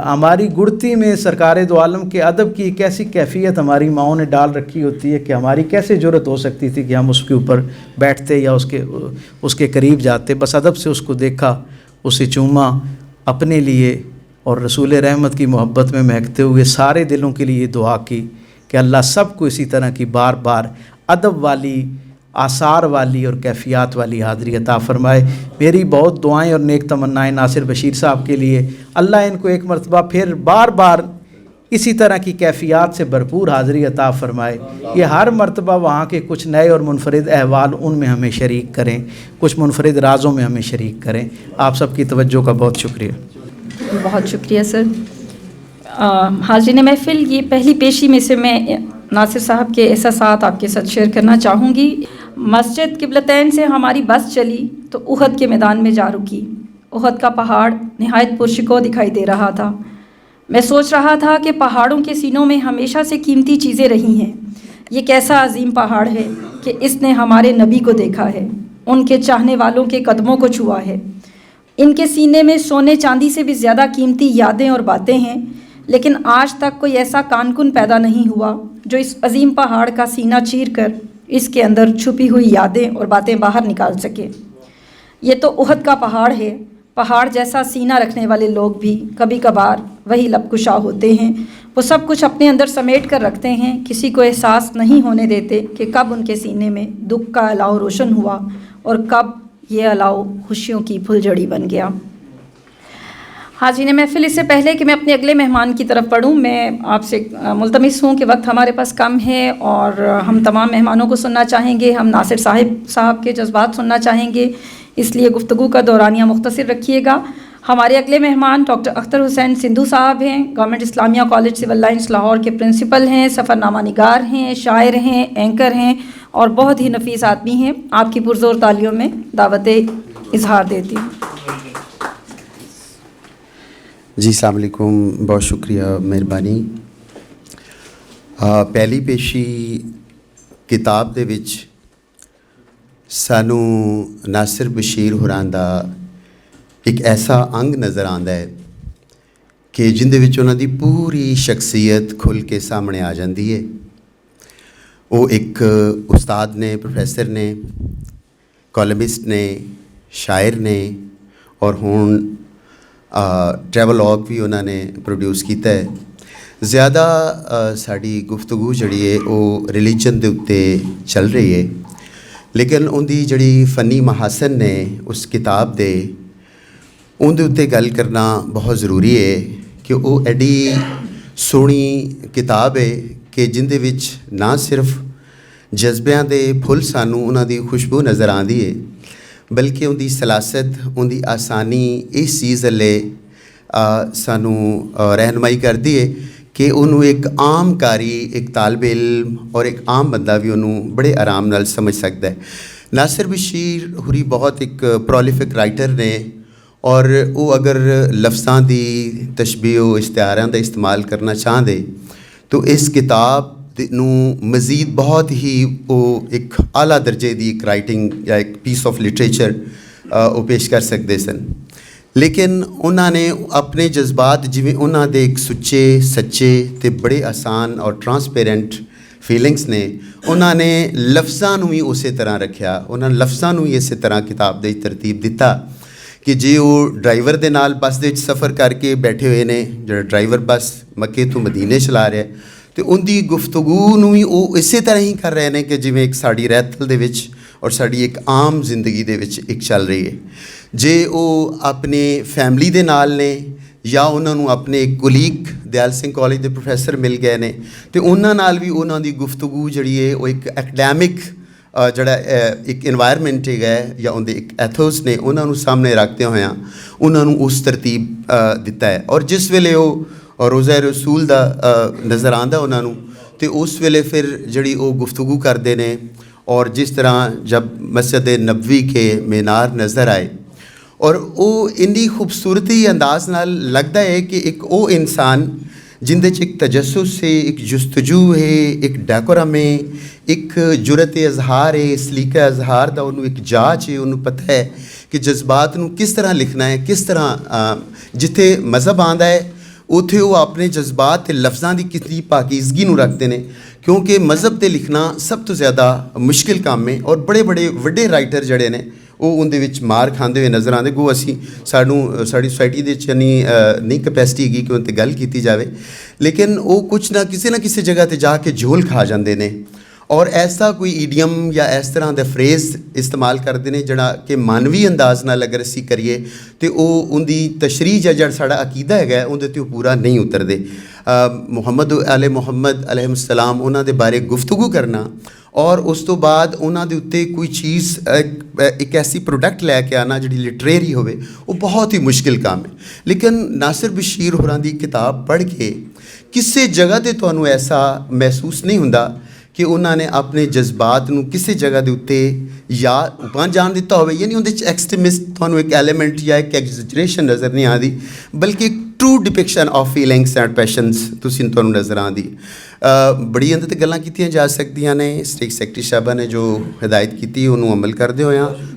ہماری گڑتی میں سرکار دو عالم کے ادب کی ایک ایسی کیفیت ہماری ماؤں نے ڈال رکھی ہوتی ہے کہ ہماری کیسے جرت ہو سکتی تھی کہ ہم اس کے اوپر بیٹھتے یا اس کے قریب جاتے. بس ادب سے اس کو دیکھا, اسے چوما, اپنے لیے اور رسول رحمت کی محبت میں مہکتے ہوئے سارے دلوں کے لیے دعا کی کہ اللہ سب کو اسی طرح کی بار بار ادب والی, آثار والی اور کیفیات والی حاضری عطا فرمائے. میری بہت دعائیں اور نیک تمنائیں ناصر بشیر صاحب کے لیے. اللہ ان کو ایک مرتبہ پھر بار بار اسی طرح کی کیفیات سے بھرپور حاضری عطا فرمائے. یہ ہر مرتبہ وہاں کے کچھ نئے اور منفرد احوال ان میں ہمیں شریک کریں, کچھ منفرد رازوں میں ہمیں شریک کریں. آپ سب کی توجہ کا بہت شکریہ. بہت شکریہ سر. حاضرین محفل, یہ پہلی پیشی میں سے میں ناصر صاحب کے احساسات آپ کے ساتھ شیئر کرنا چاہوں گی. مسجد قبلتین سے ہماری بس چلی تو احد کے میدان میں جا رکی. احد کا پہاڑ نہایت پرشکو دکھائی دے رہا تھا. میں سوچ رہا تھا کہ پہاڑوں کے سینوں میں ہمیشہ سے قیمتی چیزیں رہی ہیں. یہ کیسا عظیم پہاڑ ہے کہ اس نے ہمارے نبی کو دیکھا ہے, ان کے چاہنے والوں کے قدموں کو چھوا ہے. ان کے سینے میں سونے چاندی سے بھی زیادہ قیمتی یادیں اور باتیں ہیں, لیکن آج تک کوئی ایسا کانکن پیدا نہیں ہوا جو اس عظیم پہاڑ کا سینہ چیر کر اس کے اندر چھپی ہوئی یادیں اور باتیں باہر نکال سکے. یہ تو احد کا پہاڑ ہے. پہاڑ جیسا سینہ رکھنے والے لوگ بھی کبھی کبھار وہی لب کشا ہوتے ہیں. وہ سب کچھ اپنے اندر سمیٹ کر رکھتے ہیں, کسی کو احساس نہیں ہونے دیتے کہ کب ان کے سینے میں دکھ کا الاؤ روشن ہوا اور کب یہ الاؤ خوشیوں کی پھل جڑی بن گیا. حاضرین محفل, اس سے پہلے کہ میں اپنے اگلے مہمان کی طرف پڑھوں, میں آپ سے ملتمس ہوں کہ وقت ہمارے پاس کم ہے اور ہم تمام مہمانوں کو سننا چاہیں گے, ہم ناصر صاحب کے جذبات سننا چاہیں گے, اس لیے گفتگو کا دورانیہ مختصر رکھیے گا. ہمارے اگلے مہمان ڈاکٹر اختر حسین سندھو صاحب ہیں. گورنمنٹ اسلامیہ کالج سول لائنس لاہور کے پرنسپل ہیں, سفر نامہ نگار ہیں, شاعر ہیں, اینکر ہیں اور بہت ہی نفیس آدمی ہیں. آپ کی پرزور تالیوں میں دعوت اظہار دیتی ہوں. جی السلام علیکم, بہت شکریہ, مہربانی. ਪਹਿਲੀ ਪੇਸ਼ੀ ਕਿਤਾਬ ਦੇ ਵਿੱਚ ਸਾਨੂੰ ਨਾਸਿਰ ਬਸ਼ੀਰ ਹੋਰਾਂ ਦਾ ਇੱਕ ਐਸਾ ਅੰਗ ਨਜ਼ਰ ਆਉਂਦਾ ਹੈ ਕਿ ਜਿਹਦੇ ਵਿੱਚ ਉਹਨਾਂ ਦੀ ਪੂਰੀ ਸ਼ਖਸੀਅਤ ਖੁੱਲ੍ਹ ਕੇ ਸਾਹਮਣੇ ਆ ਜਾਂਦੀ ਹੈ। ਉਹ ਇੱਕ ਉਸਤਾਦ ਨੇ, ਪ੍ਰੋਫੈਸਰ ਨੇ, ਕਾਲਮਿਸਟ ਨੇ, ਸ਼ਾਇਰ ਨੇ, ਔਰ ਹੁਣ ਟਰੈਵਲੌਗ ਵੀ ਉਹਨਾਂ ਨੇ ਪ੍ਰੋਡਿਊਸ ਕੀਤਾ ਹੈ। ਜ਼ਿਆਦਾ ਸਾਡੀ ਗੁਫ਼ਤਗੂ ਜਿਹੜੀ ਹੈ ਉਹ ਰਿਲੀਜਨ ਦੇ ਉੱਤੇ ਚੱਲ ਰਹੀ ਹੈ, ਲੇਕਿਨ ਉਹਦੀ ਜਿਹੜੀ ਫਨੀ ਮਹਾਸਨ ਨੇ ਉਸ ਕਿਤਾਬ ਦੇ, ਉਹਦੇ ਉੱਤੇ ਗੱਲ ਕਰਨਾ ਬਹੁਤ ਜ਼ਰੂਰੀ ਹੈ ਕਿ ਉਹ ਐਡੀ ਸੋਹਣੀ ਕਿਤਾਬ ਹੈ ਕਿ ਜਿਹਦੇ ਵਿੱਚ ਨਾ ਸਿਰਫ ਜਜ਼ਬਿਆਂ ਦੇ ਫੁੱਲ ਸਾਨੂੰ ਉਹਨਾਂ ਦੀ ਖੁਸ਼ਬੂ ਨਜ਼ਰ ਆਉਂਦੀ ਹੈ, ਬਲਕਿ ਉਹਦੀ ਸਲਾਸਤ, ਉਹਦੀ ਆਸਾਨੀ ਇਸ ਚੀਜ਼ ਵੱਲੇ ਸਾਨੂੰ ਰਹਿਨਮਾਈ ਕਰਦੀ ਹੈ ਕਿ ਉਹਨੂੰ ਇੱਕ ਆਮ ਕਾਰੀ, ਇੱਕ ਤਾਲਬ ਇਲਮ ਔਰ ਇੱਕ ਆਮ ਬੰਦਾ ਵੀ ਉਹਨੂੰ ਬੜੇ ਆਰਾਮ ਨਾਲ ਸਮਝ ਸਕਦਾ ਹੈ। ਨਾਸਿਰ ਬਸ਼ੀਰ ਹੁਰੀ ਬਹੁਤ ਇੱਕ ਪ੍ਰੋਲੀਫਿਕ ਰਾਈਟਰ ਨੇ, ਔਰ ਉਹ ਅਗਰ ਲਫ਼ਜ਼ਾਂ ਦੀ ਤਸ਼ਬੀਹ ਇਸ਼ਤਿਹਾਰਾਂ ਦਾ ਇਸਤੇਮਾਲ ਕਰਨਾ ਚਾਹੁੰਦੇ ਤਾਂ ਇਸ ਕਿਤਾਬ ਨੂੰ ਮਜ਼ੀਦ ਬਹੁਤ ਹੀ ਉਹ ਇੱਕ ਆਲਾ ਦਰਜੇ ਦੀ ਇੱਕ ਰਾਈਟਿੰਗ ਜਾਂ ਇੱਕ ਪੀਸ ਆਫ ਲਿਟਰੇਚਰ ਉਹ ਪੇਸ਼ ਕਰ ਸਕਦੇ ਸਨ। ਲੇਕਿਨ ਉਹਨਾਂ ਨੇ ਆਪਣੇ ਜਜ਼ਬਾਤ, ਜਿਵੇਂ ਉਹਨਾਂ ਦੇ ਇੱਕ ਸੁੱਚੇ, ਸੱਚੇ ਅਤੇ ਬੜੇ ਆਸਾਨ ਔਰ ਟਰਾਂਸਪੇਰੈਂਟ ਫੀਲਿੰਗਸ ਨੇ, ਉਹਨਾਂ ਨੇ ਲਫ਼ਜ਼ਾਂ ਨੂੰ ਵੀ ਉਸੇ ਤਰ੍ਹਾਂ ਰੱਖਿਆ। ਉਹਨਾਂ ਨੇ ਲਫ਼ਜ਼ਾਂ ਨੂੰ ਵੀ ਇਸੇ ਤਰ੍ਹਾਂ ਕਿਤਾਬ ਦੇ ਤਰਤੀਬ ਦਿੱਤਾ ਕਿ ਜੇ ਉਹ ਡਰਾਈਵਰ ਦੇ ਨਾਲ ਬੱਸ ਦੇ ਵਿੱਚ ਸਫ਼ਰ ਕਰਕੇ ਬੈਠੇ ਹੋਏ ਨੇ, ਜਿਹੜਾ ਡਰਾਈਵਰ ਬੱਸ ਮੱਕੇ ਤੋਂ ਮਦੀਨੇ ਚਲਾ ਰਿਹਾ, ਅਤੇ ਉਹਦੀ ਗੁਫ਼ਤਗੂ ਨੂੰ ਵੀ ਉਹ ਇਸੇ ਤਰ੍ਹਾਂ ਹੀ ਕਰ ਰਹੇ ਨੇ ਕਿ ਜਿਵੇਂ ਇੱਕ ਸਾਡੀ ਰਹਿਤਲ ਦੇ ਵਿੱਚ ਔਰ ਸਾਡੀ ਇੱਕ ਆਮ ਜ਼ਿੰਦਗੀ ਦੇ ਵਿੱਚ ਇੱਕ ਚੱਲ ਰਹੀ ਹੈ। ਜੇ ਉਹ ਆਪਣੇ ਫੈਮਿਲੀ ਦੇ ਨਾਲ ਨੇ ਜਾਂ ਉਹਨਾਂ ਨੂੰ ਆਪਣੇ ਇੱਕ ਕੁਲੀਗ ਦਿਆਲ ਸਿੰਘ ਕਾਲਜ ਦੇ ਪ੍ਰੋਫੈਸਰ ਮਿਲ ਗਏ ਨੇ, ਅਤੇ ਉਹਨਾਂ ਨਾਲ ਵੀ ਉਹਨਾਂ ਦੀ ਗੁਫ਼ਤਗੂ ਜਿਹੜੀ ਹੈ ਉਹ ਇੱਕ ਐਕਡੈਮਿਕ ਜਿਹੜਾ ਇੱਕ ਇਨਵਾਇਰਮੈਂਟ ਹੈਗਾ ਜਾਂ ਉਹਦੇ ਇੱਕ ਐਥੋਸ ਨੇ, ਉਹਨਾਂ ਨੂੰ ਸਾਹਮਣੇ ਰੱਖਦੇ ਹੋਇਆਂ ਉਹਨਾਂ ਨੂੰ ਉਸ ਤਰਤੀਬ ਦਿੱਤਾ ਹੈ। ਔਰ ਜਿਸ ਵੇਲੇ ਉਹ ਰੋਜ਼ਾ ਰਸੂਲ ਦਾ ਨਜ਼ਰ ਆਉਂਦਾ ਉਹਨਾਂ ਨੂੰ, ਅਤੇ ਉਸ ਵੇਲੇ ਫਿਰ ਜਿਹੜੀ ਉਹ ਗੁਫ਼ਤਗੂ ਕਰਦੇ ਨੇ, ਔਰ ਜਿਸ ਤਰ੍ਹਾਂ ਜਬ ਮਸਜਿਦ ਨਬਵੀ ਕੇ ਮੀਨਾਰ ਨਜ਼ਰ ਆਏ, ਔਰ ਉਹ ਇੰਨੀ ਖੂਬਸੂਰਤੀ ਅੰਦਾਜ਼ ਨਾਲ ਲੱਗਦਾ ਹੈ ਕਿ ਇੱਕ ਉਹ ਇਨਸਾਨ ਜਿੰਦੇ 'ਚ ਇੱਕ ਤਜੱਸੁਸ ਹੈ, ਇੱਕ ਜੁਸਤਜੂ ਹੈ, ਇੱਕ ਡੈਕੋਰਮ ਹੈ, ਇੱਕ ਜੁਰਤ ਇਜ਼ਹਾਰ ਹੈ, ਸਲੀਕਾ ਇਜ਼ਹਾਰ ਦਾ ਉਹਨੂੰ ਇੱਕ ਜਾਂਚ ਹੈ। ਉਹਨੂੰ ਪਤਾ ਹੈ ਕਿ ਜਜ਼ਬਾਤ ਨੂੰ ਕਿਸ ਤਰ੍ਹਾਂ ਲਿਖਣਾ ਹੈ, ਕਿਸ ਤਰ੍ਹਾਂ ਜਿੱਥੇ ਮਜ਼ਹਬ ਆਉਂਦਾ ਹੈ ਉੱਥੇ ਉਹ ਆਪਣੇ ਜਜ਼ਬਾਤ ਅਤੇ ਲਫ਼ਜ਼ਾਂ ਦੀ ਕਿਤਨੀ ਪਾਕੀਜ਼ਗੀ ਨੂੰ ਰੱਖਦੇ ਨੇ, ਕਿਉਂਕਿ ਮਜ਼ਹਬ 'ਤੇ ਲਿਖਣਾ ਸਭ ਤੋਂ ਜ਼ਿਆਦਾ ਮੁਸ਼ਕਿਲ ਕੰਮ ਹੈ। ਔਰ ਬੜੇ ਵੱਡੇ ਰਾਈਟਰ ਜਿਹੜੇ ਨੇ ਉਹ ਉਹਦੇ ਵਿੱਚ ਮਾਰ ਖਾਂਦੇ ਹੋਏ ਨਜ਼ਰ ਆਉਂਦੇ। ਗੋ ਅਸੀਂ ਸਾਡੀ ਸੁਸਾਇਟੀ ਦੇ ਵਿੱਚ ਨਹੀਂ ਕਪੈਸਿਟੀ ਹੈਗੀ ਕਿ ਉਹਨਾਂ 'ਤੇ ਗੱਲ ਕੀਤੀ ਜਾਵੇ, ਲੇਕਿਨ ਉਹ ਕੁਛ ਨਾ ਕਿਸੇ ਜਗ੍ਹਾ 'ਤੇ ਜਾ ਕੇ ਝੋਲ ਖਾ ਜਾਂਦੇ ਨੇ, ਔਰ ਐਸਾ ਕੋਈ ਈਡੀਅਮ ਜਾਂ ਇਸ ਤਰ੍ਹਾਂ ਦਾ ਫਰੇਜ਼ ਇਸਤੇਮਾਲ ਕਰਦੇ ਨੇ ਜਿਹੜਾ ਕਿ ਮਾਨਵੀ ਅੰਦਾਜ਼ ਨਾਲ ਅਗਰ ਅਸੀਂ ਕਰੀਏ ਤਾਂ ਉਹ ਉਹਦੀ ਤਸ਼ਰੀਹ ਜਾਂ ਜਿਹੜਾ ਸਾਡਾ ਅਕੀਦਾ ਹੈਗਾ ਉਹਦੇ 'ਤੇ ਉਹ ਪੂਰਾ ਨਹੀਂ ਉਤਰਦੇ। ਮੁਹੰਮਦ ਅਲੈਹਿਸਸਲਾਮ ਉਹਨਾਂ ਦੇ ਬਾਰੇ ਗੁਫ਼ਤਗੂ ਕਰਨਾ ਔਰ ਉਸ ਤੋਂ ਬਾਅਦ ਉਹਨਾਂ ਦੇ ਉੱਤੇ ਕੋਈ ਚੀਜ਼ ਇੱਕ ਐਸੀ ਪ੍ਰੋਡਕਟ ਲੈ ਕੇ ਆਉਣਾ ਜਿਹੜੀ ਲਿਟਰੇਰੀ ਹੋਵੇ, ਉਹ ਬਹੁਤ ਹੀ ਮੁਸ਼ਕਿਲ ਕੰਮ ਹੈ। ਲੇਕਿਨ ਨਾਸਿਰ ਬਸ਼ੀਰ ਹੋਰਾਂ ਦੀ ਕਿਤਾਬ ਪੜ੍ਹ ਕੇ ਕਿਸੇ ਜਗ੍ਹਾ 'ਤੇ ਤੁਹਾਨੂੰ ਐਸਾ ਮਹਿਸੂਸ ਨਹੀਂ ਹੁੰਦਾ ਕਿ ਉਹਨਾਂ ਨੇ ਆਪਣੇ ਜਜ਼ਬਾਤ ਨੂੰ ਕਿਸੇ ਜਗ੍ਹਾ ਦੇ ਉੱਤੇ ਜਾਂ ਉਪਾਂ ਜਾਣ ਦਿੱਤਾ ਹੋਵੇ, ਯਾਨੀ ਉਹਦੇ 'ਚ ਐਕਸਟ੍ਰੀਮਿਸਟ ਤੁਹਾਨੂੰ ਇੱਕ ਐਲੀਮੈਂਟ ਜਾਂ ਇੱਕ ਐਗਜ਼ੈਜਰੇਸ਼ਨ ਨਜ਼ਰ ਨਹੀਂ ਆਉਂਦੀ, ਬਲਕਿ ਇੱਕ ਟਰੂ ਡਿਪਿਕਸ਼ਨ ਆਫ ਫੀਲਿੰਗਸ ਐਂਡ ਪੈਸ਼ਨਸ ਤੁਹਾਨੂੰ ਨਜ਼ਰ ਆਉਂਦੀ। ਬੜੀ ਇਹਦੇ 'ਤੇ ਗੱਲਾਂ ਕੀਤੀਆਂ ਜਾ ਸਕਦੀਆਂ ਨੇ। ਸਟੇਟ ਸੈਕਟਰੀ ਸਾਹਿਬਾਂ ਨੇ ਜੋ ਹਦਾਇਤ ਕੀਤੀ ਉਹਨੂੰ ਅਮਲ ਕਰਦੇ ਹੋਇਆ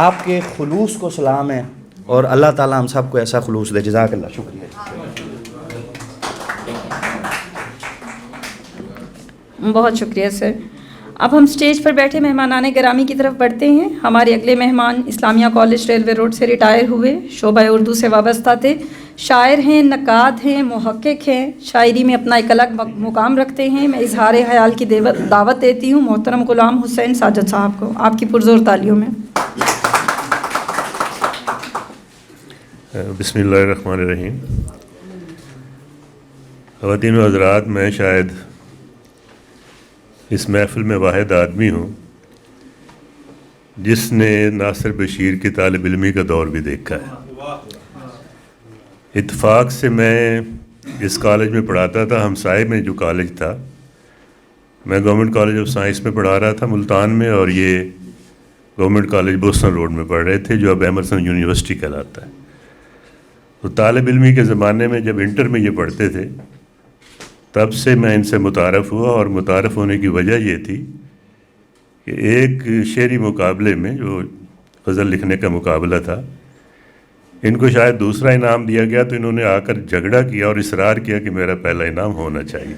آپ کے خلوص کو سلام ہے، اور اللہ تعالیٰ ہم سب کو ایسا خلوص دے. جزاک اللہ. شکریہ. بہت شکریہ سر. اب ہم سٹیج پر بیٹھے مہمانان گرامی کی طرف بڑھتے ہیں. ہمارے اگلے مہمان اسلامیہ کالج ریلوے روڈ سے ریٹائر ہوئے، شعبہ اردو سے وابستہ تھے، شاعر ہیں، نقاد ہیں، محقق ہیں، شاعری میں اپنا ایک الگ مقام رکھتے ہیں. میں اظہار خیال کی دعوت دیتی ہوں محترم غلام حسین ساجد صاحب کو. آپ کی پرزور تالیوں میں. بسم اللہ الرحمن الرحیم. خواتین و حضرات، میں شاید اس محفل میں واحد آدمی ہوں جس نے ناصر بشیر کی طالب علمی کا دور بھی دیکھا ہے. اتفاق سے میں اس کالج میں پڑھاتا تھا، ہمسائے میں جو کالج تھا، میں گورنمنٹ کالج آف سائنس میں پڑھا رہا تھا ملتان میں، اور یہ گورنمنٹ کالج بوسٹن روڈ میں پڑھ رہے تھے جو اب ایمرسن یونیورسٹی کہلاتا ہے. تو طالب علمی کے زمانے میں جب انٹر میں یہ پڑھتے تھے تب سے میں ان سے متعارف ہوا، اور متعارف ہونے کی وجہ یہ تھی کہ ایک شعری مقابلے میں جو غزل لکھنے کا مقابلہ تھا، ان کو شاید دوسرا انعام دیا گیا، تو انہوں نے آ کر جھگڑا کیا اور اصرار کیا کہ میرا پہلا انعام ہونا چاہیے.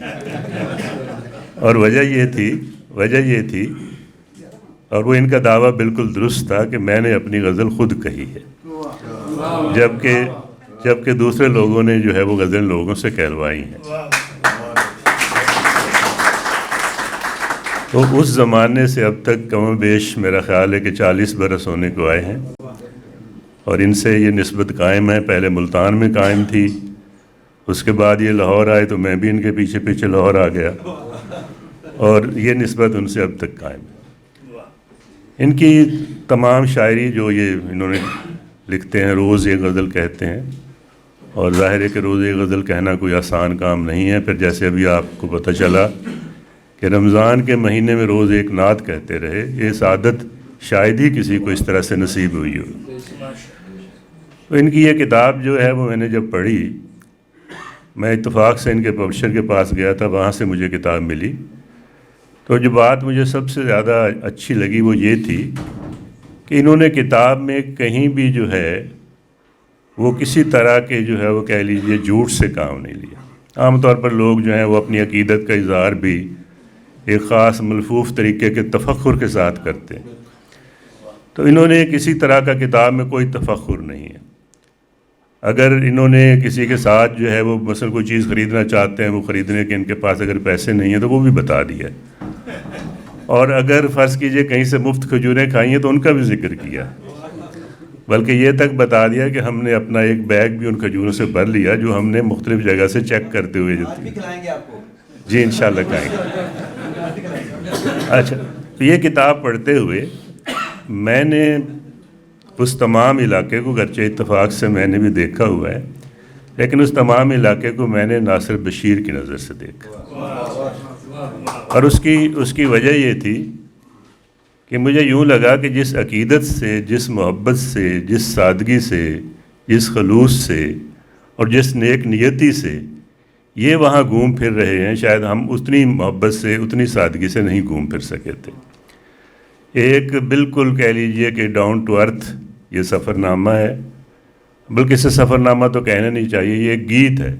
اور وجہ یہ تھی اور وہ ان کا دعویٰ بالکل درست تھا کہ میں نے اپنی غزل خود کہی ہے، جبکہ دوسرے لوگوں نے جو ہے وہ غزل لوگوں سے کہلوائی ہیں. تو اس زمانے سے اب تک کم و بیش میرا خیال ہے کہ 40 برس ہونے کو آئے ہیں، اور ان سے یہ نسبت قائم ہے. پہلے ملتان میں قائم تھی، اس کے بعد یہ لاہور آئے تو میں بھی ان کے پیچھے پیچھے لاہور آ گیا، اور یہ نسبت ان سے اب تک قائم ہے. ان کی تمام شاعری جو یہ انہوں نے لکھتے ہیں، روز ایک غزل کہتے ہیں، اور ظاہر ہے کہ روز ایک غزل کہنا کوئی آسان کام نہیں ہے. پھر جیسے ابھی آپ کو پتہ چلا کہ رمضان کے مہینے میں روز ایک نعت کہتے رہے، یہ سعادت شاید ہی کسی کو اس طرح سے نصیب ہوئی ہو. تو ان کی یہ کتاب جو ہے وہ میں نے جب پڑھی، میں اتفاق سے ان کے پبلشر کے پاس گیا تھا، وہاں سے مجھے کتاب ملی. تو جو بات مجھے سب سے زیادہ اچھی لگی وہ یہ تھی کہ انہوں نے کتاب میں کہیں بھی جو ہے وہ کسی طرح کے جو ہے وہ کہہ لیجئے جھوٹ سے کام نہیں لیا. عام طور پر لوگ جو ہیں وہ اپنی عقیدت کا اظہار بھی ایک خاص ملفوف طریقے کے تفخر کے ساتھ کرتے ہیں. تو انہوں نے کسی طرح کا کتاب میں کوئی تفخر نہیں ہے. اگر انہوں نے کسی کے ساتھ جو ہے وہ مثلا کوئی چیز خریدنا چاہتے ہیں، وہ خریدنے کے ان کے پاس اگر پیسے نہیں ہیں تو وہ بھی بتا دیا، اور اگر فرض کیجئے کہیں سے مفت کھجوریں کھائی ہیں تو ان کا بھی ذکر کیا، بلکہ یہ تک بتا دیا کہ ہم نے اپنا ایک بیگ بھی ان کھجوروں سے بھر لیا جو ہم نے مختلف جگہ سے چیک کرتے ہوئے جو تھی. جی انشاءاللہ کھائیں گے. اچھا، تو یہ کتاب پڑھتے ہوئے میں نے اس تمام علاقے کو، گرچہ اتفاق سے میں نے بھی دیکھا ہوا ہے، لیکن اس تمام علاقے کو میں نے ناصر بشیر کی نظر سے دیکھا. اور اس کی وجہ یہ تھی کہ مجھے یوں لگا کہ جس عقیدت سے، جس محبت سے، جس سادگی سے، جس خلوص سے اور جس نیک نیتی سے یہ وہاں گھوم پھر رہے ہیں، شاید ہم اتنی محبت سے، اتنی سادگی سے نہیں گھوم پھر سکے تھے. ایک بالکل کہہ لیجئے کہ ڈاؤن ٹو ارتھ یہ سفر نامہ ہے، بلکہ اسے سفر نامہ تو کہنا نہیں چاہیے، یہ ایک گیت ہے،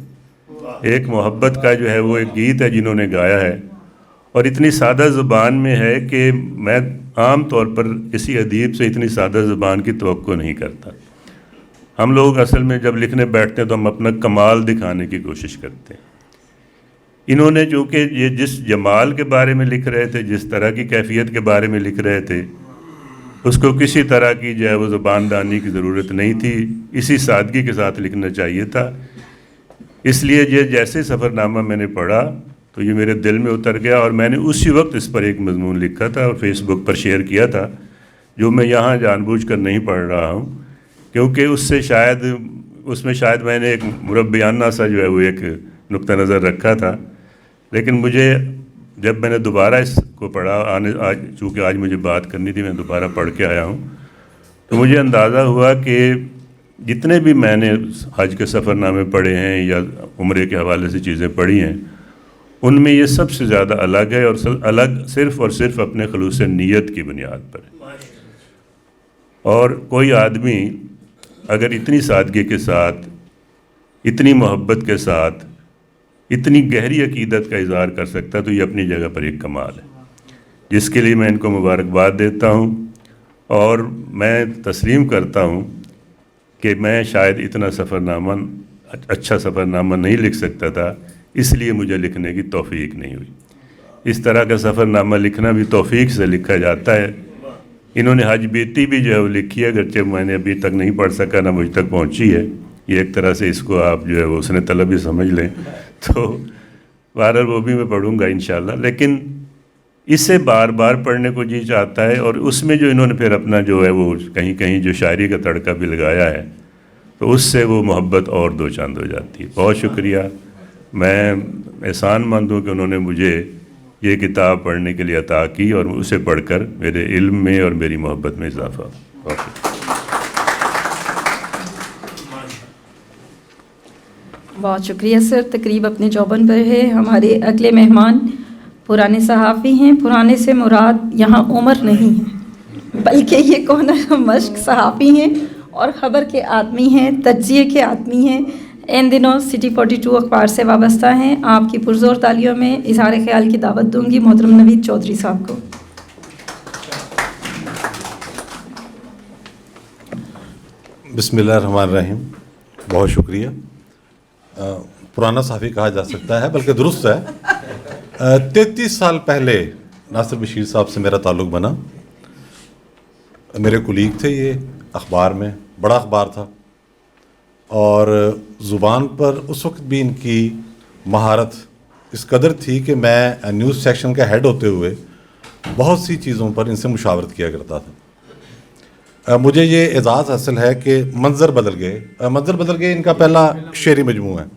ایک محبت کا جو ہے وہ ایک گیت ہے جنہوں نے گایا ہے، اور اتنی سادہ زبان میں ہے کہ میں عام طور پر کسی ادیب سے اتنی سادہ زبان کی توقع نہیں کرتا. ہم لوگ اصل میں جب لکھنے بیٹھتے ہیں تو ہم اپنا کمال دکھانے کی کوشش کرتے ہیں. انہوں نے چونکہ یہ جس جمال کے بارے میں لکھ رہے تھے، جس طرح کی کیفیت کے بارے میں لکھ رہے تھے، اس کو کسی طرح کی جو ہے وہ زبان دانی کی ضرورت نہیں تھی، اسی سادگی کے ساتھ لکھنا چاہیے تھا. اس لیے یہ جیسے سفر نامہ میں نے پڑھا تو یہ میرے دل میں اتر گیا، اور میں نے اسی وقت اس پر ایک مضمون لکھا تھا اور فیس بک پر شیئر کیا تھا، جو میں یہاں جان بوجھ کر نہیں پڑھ رہا ہوں، کیونکہ اس میں شاید میں نے ایک مربیانہ سا جو ہے وہ ایک نقطہ نظر رکھا تھا. لیکن مجھے جب میں نے دوبارہ اس کو پڑھا، چونکہ آج مجھے بات کرنی تھی، میں دوبارہ پڑھ کے آیا ہوں، تو مجھے اندازہ ہوا کہ جتنے بھی میں نے حج کے سفر نامے پڑھے ہیں یا عمرے کے حوالے سے چیزیں پڑھی ہیں، ان میں یہ سب سے زیادہ الگ ہے، اور الگ صرف اور صرف اپنے خلوص نیت کی بنیاد پر ہے. اور کوئی آدمی اگر اتنی سادگی کے ساتھ، اتنی محبت کے ساتھ، اتنی گہری عقیدت کا اظہار کر سکتا تو یہ اپنی جگہ پر ایک کمال ہے، جس کے لیے میں ان کو مبارکباد دیتا ہوں. اور میں تسلیم کرتا ہوں کہ میں شاید اتنا اچھا سفر نامہ نہیں لکھ سکتا تھا، اس لیے مجھے لکھنے کی توفیق نہیں ہوئی. اس طرح کا سفر نامہ لکھنا بھی توفیق سے لکھا جاتا ہے. انہوں نے حج بیتی بھی جو ہے وہ لکھی ہے، اگرچہ میں نے ابھی تک نہیں پڑھ سکا، نہ مجھ تک پہنچی ہے. یہ ایک طرح سے اس کو آپ جو ہے وہ حسن طلب ہی سمجھ لیں. تو بہرحال وہ بھی میں پڑھوں گا انشاءاللہ. لیکن اسے بار بار پڑھنے کو جی چاہتا ہے، اور اس میں جو انہوں نے پھر اپنا جو ہے وہ کہیں کہیں جو شاعری کا تڑکا بھی لگایا ہے، تو اس سے وہ محبت اور دو چاند ہو جاتی ہے. بہت شکریہ. میں احسان مند ہوں کہ انہوں نے مجھے یہ کتاب پڑھنے کے لیے عطا کی، اور اسے پڑھ کر میرے علم میں اور میری محبت میں اضافہ ہو. بہت شکریہ. بہت شکریہ سر. تقریب اپنے چوبن پر ہے. ہمارے اگلے مہمان پرانے صحافی ہیں. پرانے سے مراد یہاں عمر نہیں ہے، بلکہ یہ کون مشق صحافی ہیں اور خبر کے آدمی ہیں، تجزیے کے آدمی ہیں. ان دنوں سٹی 42 اخبار سے وابستہ ہیں. آپ کی پرزور تالیوں میں اظہار خیال کی دعوت دوں گی محترم نوید چودھری صاحب کو. بسم اللہ الرحمن الرحیم. بہت شکریہ. پرانا صحافی کہا جا سکتا ہے، بلکہ درست ہے. 33 سال پہلے ناصر بشیر صاحب سے میرا تعلق بنا. میرے کولیگ تھے یہ اخبار میں، بڑا اخبار تھا، اور زبان پر اس وقت بھی ان کی مہارت اس قدر تھی کہ میں نیوز سیکشن کا ہیڈ ہوتے ہوئے بہت سی چیزوں پر ان سے مشاورت کیا کرتا تھا. مجھے یہ اعزاز حاصل ہے کہ منظر بدل گئے ان کا پہلا شعری مجموعہ ہے.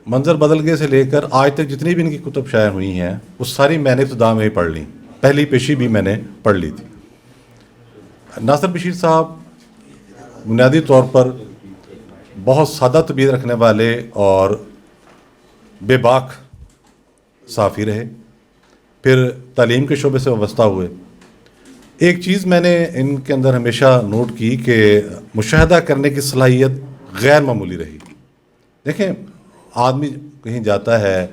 منظر بدل گئے سے لے کر آج تک جتنی بھی ان کی کتب شائع ہوئی ہیں وہ ساری میں نے ابتدا میں ہی پڑھ لی. پہلی پیشی بھی میں نے پڑھ لی تھی. ناصر بشیر صاحب بنیادی طور پر بہت سادہ طبیعت رکھنے والے اور بے باک صحافی رہے. پھر تعلیم کے شعبے سے وابستہ ہوئے. ایک چیز میں نے ان کے اندر ہمیشہ نوٹ کی کہ مشاہدہ کرنے کی صلاحیت غیر معمولی رہی. دیکھیں، آدمی کہیں جاتا ہے،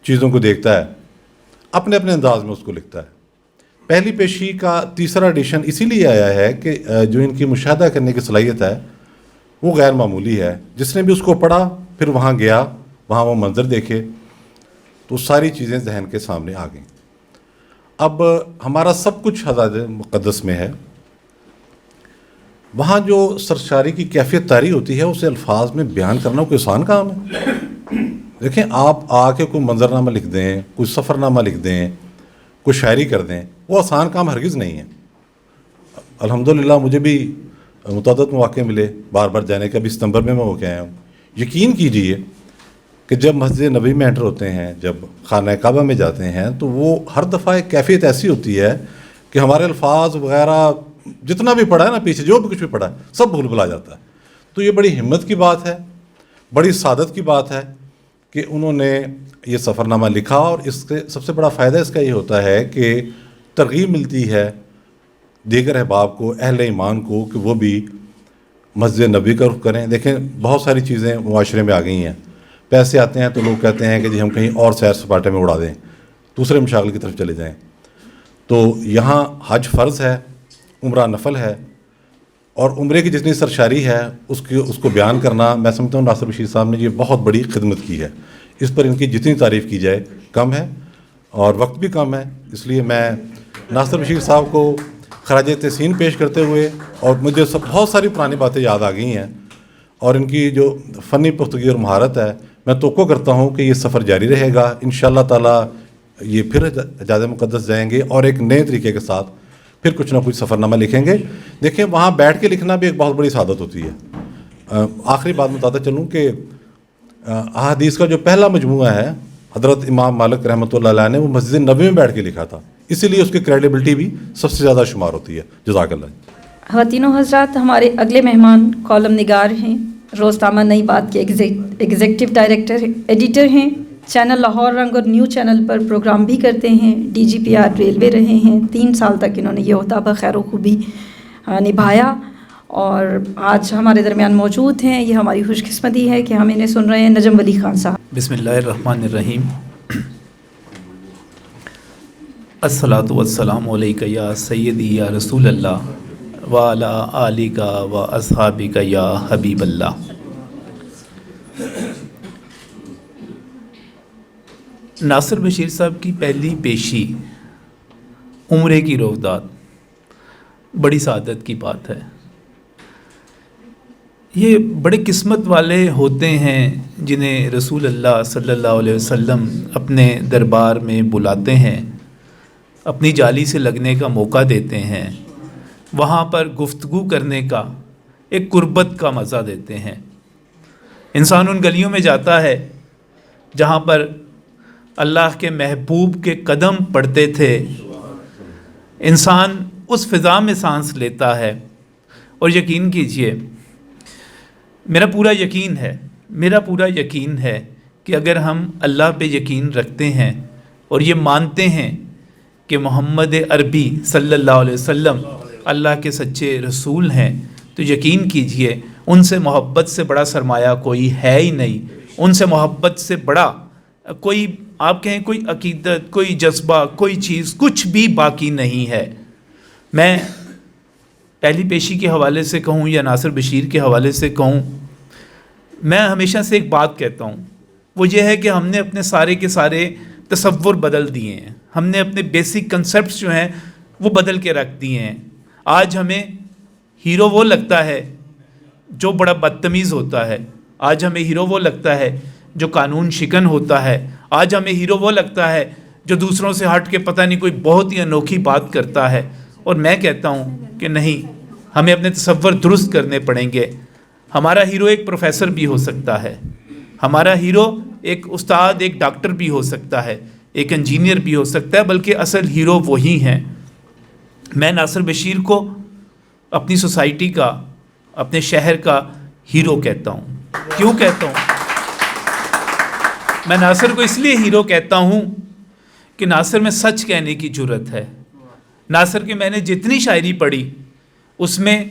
چیزوں کو دیکھتا ہے، اپنے اپنے انداز میں اس کو لکھتا ہے. پہلی پیشی کا تیسرا ایڈیشن اسی لیے آیا ہے کہ جو ان کی مشاہدہ کرنے کی صلاحیت ہے وہ غیر معمولی ہے. جس نے بھی اس کو پڑھا، پھر وہاں گیا، وہاں وہ منظر دیکھے، تو ساری چیزیں ذہن کے سامنے آ گئیں. اب ہمارا سب کچھ حضرت مقدس میں ہے. وہاں جو سرشاری کی کیفیت طاری ہوتی ہے اسے الفاظ میں بیان کرنا کوئی آسان کام ہے. دیکھیں، آپ آ کے کوئی منظر نامہ لکھ دیں، کوئی سفر نامہ لکھ دیں، کوئی شاعری کر دیں، وہ آسان کام ہرگز نہیں ہے. الحمدللہ مجھے بھی متعدد مواقع ملے بار بار جانے کا. بھی ستمبر میں ہو کے آیا ہوں. یقین کیجئے کہ جب مسجد نبوی میں انٹر ہوتے ہیں، جب خانہ کعبہ میں جاتے ہیں، تو وہ ہر دفعہ ایک کیفیت ایسی ہوتی ہے کہ ہمارے الفاظ وغیرہ جتنا بھی پڑھا ہے نا، پیچھے جو بھی کچھ بھی پڑھا ہے، سب بھول بھلا جاتا ہے. تو یہ بڑی ہمت کی بات ہے، بڑی سعادت کی بات ہے کہ انہوں نے یہ سفر نامہ لکھا. اور اس کے سب سے بڑا فائدہ اس کا یہ ہوتا ہے کہ ترغیب ملتی ہے دیگر احباب کو، اہل ایمان کو، کہ وہ بھی مسجد نبوی کا رخ کریں. دیکھیں، بہت ساری چیزیں معاشرے میں آ گئی ہیں. پیسے آتے ہیں تو لوگ کہتے ہیں کہ جی ہم کہیں اور سیر سپاٹے میں اڑا دیں، دوسرے مشاغل کی طرف چلے جائیں. تو یہاں حج فرض ہے، عمرہ نفل ہے، اور عمرے کی جتنی سرشاری ہے اس کو بیان کرنا، میں سمجھتا ہوں ناصر بشیر صاحب نے یہ بہت بڑی خدمت کی ہے. اس پر ان کی جتنی تعریف کی جائے کم ہے، اور وقت بھی کم ہے. اس لیے میں ناصر بشیر صاحب کو خراج تحسین پیش کرتے ہوئے، اور مجھے بہت ساری پرانی باتیں یاد آ گئی ہیں، اور ان کی جو فنی پختگی اور مہارت ہے، میں توقع کرتا ہوں کہ یہ سفر جاری رہے گا. انشاءاللہ تعالیٰ یہ پھر حجاز مقدس جائیں گے اور ایک نئے طریقے کے ساتھ پھر کچھ نہ کچھ سفر نامہ لکھیں گے. دیکھیں، وہاں بیٹھ کے لکھنا بھی ایک بہت بڑی سعادت ہوتی ہے. آخری بات بتاتا چلوں کہ احادیث کا جو پہلا مجموعہ ہے حضرت امام مالک رحمۃ اللہ علیہ نے وہ مسجد نبوی میں بیٹھ کے لکھا تھا، اسی لیے اس کی کریڈیبلٹی بھی سب سے زیادہ شمار ہوتی ہے. جزاک اللہ. خواتین و حضرات، ہمارے اگلے مہمان کالم نگار ہیں، روزنامہ نئی بات کے ایگزیکٹو ڈائریکٹر ایڈیٹر ہیں، چینل لاہور رنگ اور نیو چینل پر پروگرام بھی کرتے ہیں، DGPR ریلوے رہے ہیں. 3 سال تک انہوں نے یہ عہدہ بخیر و خوبی نبھایا اور آج ہمارے درمیان موجود ہیں. یہ ہماری خوش قسمتی ہے کہ ہم انہیں سن رہے ہیں. نجم ولی خان صاحب. بسم اللہ الرحمن الرحیم. الصلاۃ والسلام علیک یا سیدی یا رسول اللہ وعلی آلک و اصحابک یا حبیب اللہ. ناصر بشیر صاحب کی پہلی پیشی عمرے کی رووداد بڑی سعادت کی بات ہے. یہ بڑے قسمت والے ہوتے ہیں جنہیں رسول اللہ صلی اللہ علیہ وسلم اپنے دربار میں بلاتے ہیں, اپنی جالی سے لگنے کا موقع دیتے ہیں, وہاں پر گفتگو کرنے کا ایک قربت کا مزہ دیتے ہیں. انسان ان گلیوں میں جاتا ہے جہاں پر اللہ کے محبوب کے قدم پڑتے تھے. انسان اس فضا میں سانس لیتا ہے. اور یقین کیجئے, میرا پورا یقین ہے کہ اگر ہم اللہ پہ یقین رکھتے ہیں اور یہ مانتے ہیں کہ محمد عربی صلی اللہ علیہ وسلم اللہ کے سچے رسول ہیں, تو یقین کیجئے ان سے محبت سے بڑا سرمایہ کوئی ہے ہی نہیں. ان سے محبت سے بڑا کوئی, آپ کہیں کوئی عقیدت, کوئی جذبہ, کوئی چیز, کچھ بھی باقی نہیں ہے. میں پہلی پیشی کے حوالے سے کہوں یا ناصر بشیر کے حوالے سے کہوں, میں ہمیشہ سے ایک بات کہتا ہوں, وہ یہ ہے کہ ہم نے اپنے سارے کے سارے تصور بدل دیے ہیں. ہم نے اپنے بیسک کنسیپٹس جو ہیں وہ بدل کے رکھ دیے ہیں. آج ہمیں ہیرو وہ لگتا ہے جو بڑا بدتمیز ہوتا ہے. آج ہمیں ہیرو وہ لگتا ہے جو قانون شکن ہوتا ہے. آج ہمیں ہیرو وہ لگتا ہے جو دوسروں سے ہٹ کے پتہ نہیں کوئی بہت ہی انوکھی بات کرتا ہے. اور میں کہتا ہوں کہ نہیں, ہمیں اپنے تصور درست کرنے پڑیں گے. ہمارا ہیرو ایک پروفیسر بھی ہو سکتا ہے, ہمارا ہیرو ایک استاد, ایک ڈاکٹر بھی ہو سکتا ہے, ایک انجینئر بھی ہو سکتا ہے, بلکہ اصل ہیرو وہی ہیں. میں ناصر بشیر کو اپنی سوسائٹی کا, اپنے شہر کا ہیرو کہتا ہوں. کیوں کہتا ہوں؟ میں ناصر کو اس لیے ہیرو کہتا ہوں کہ ناصر میں سچ کہنے کی جرت ہے. ناصر کی میں نے جتنی شاعری پڑھی اس میں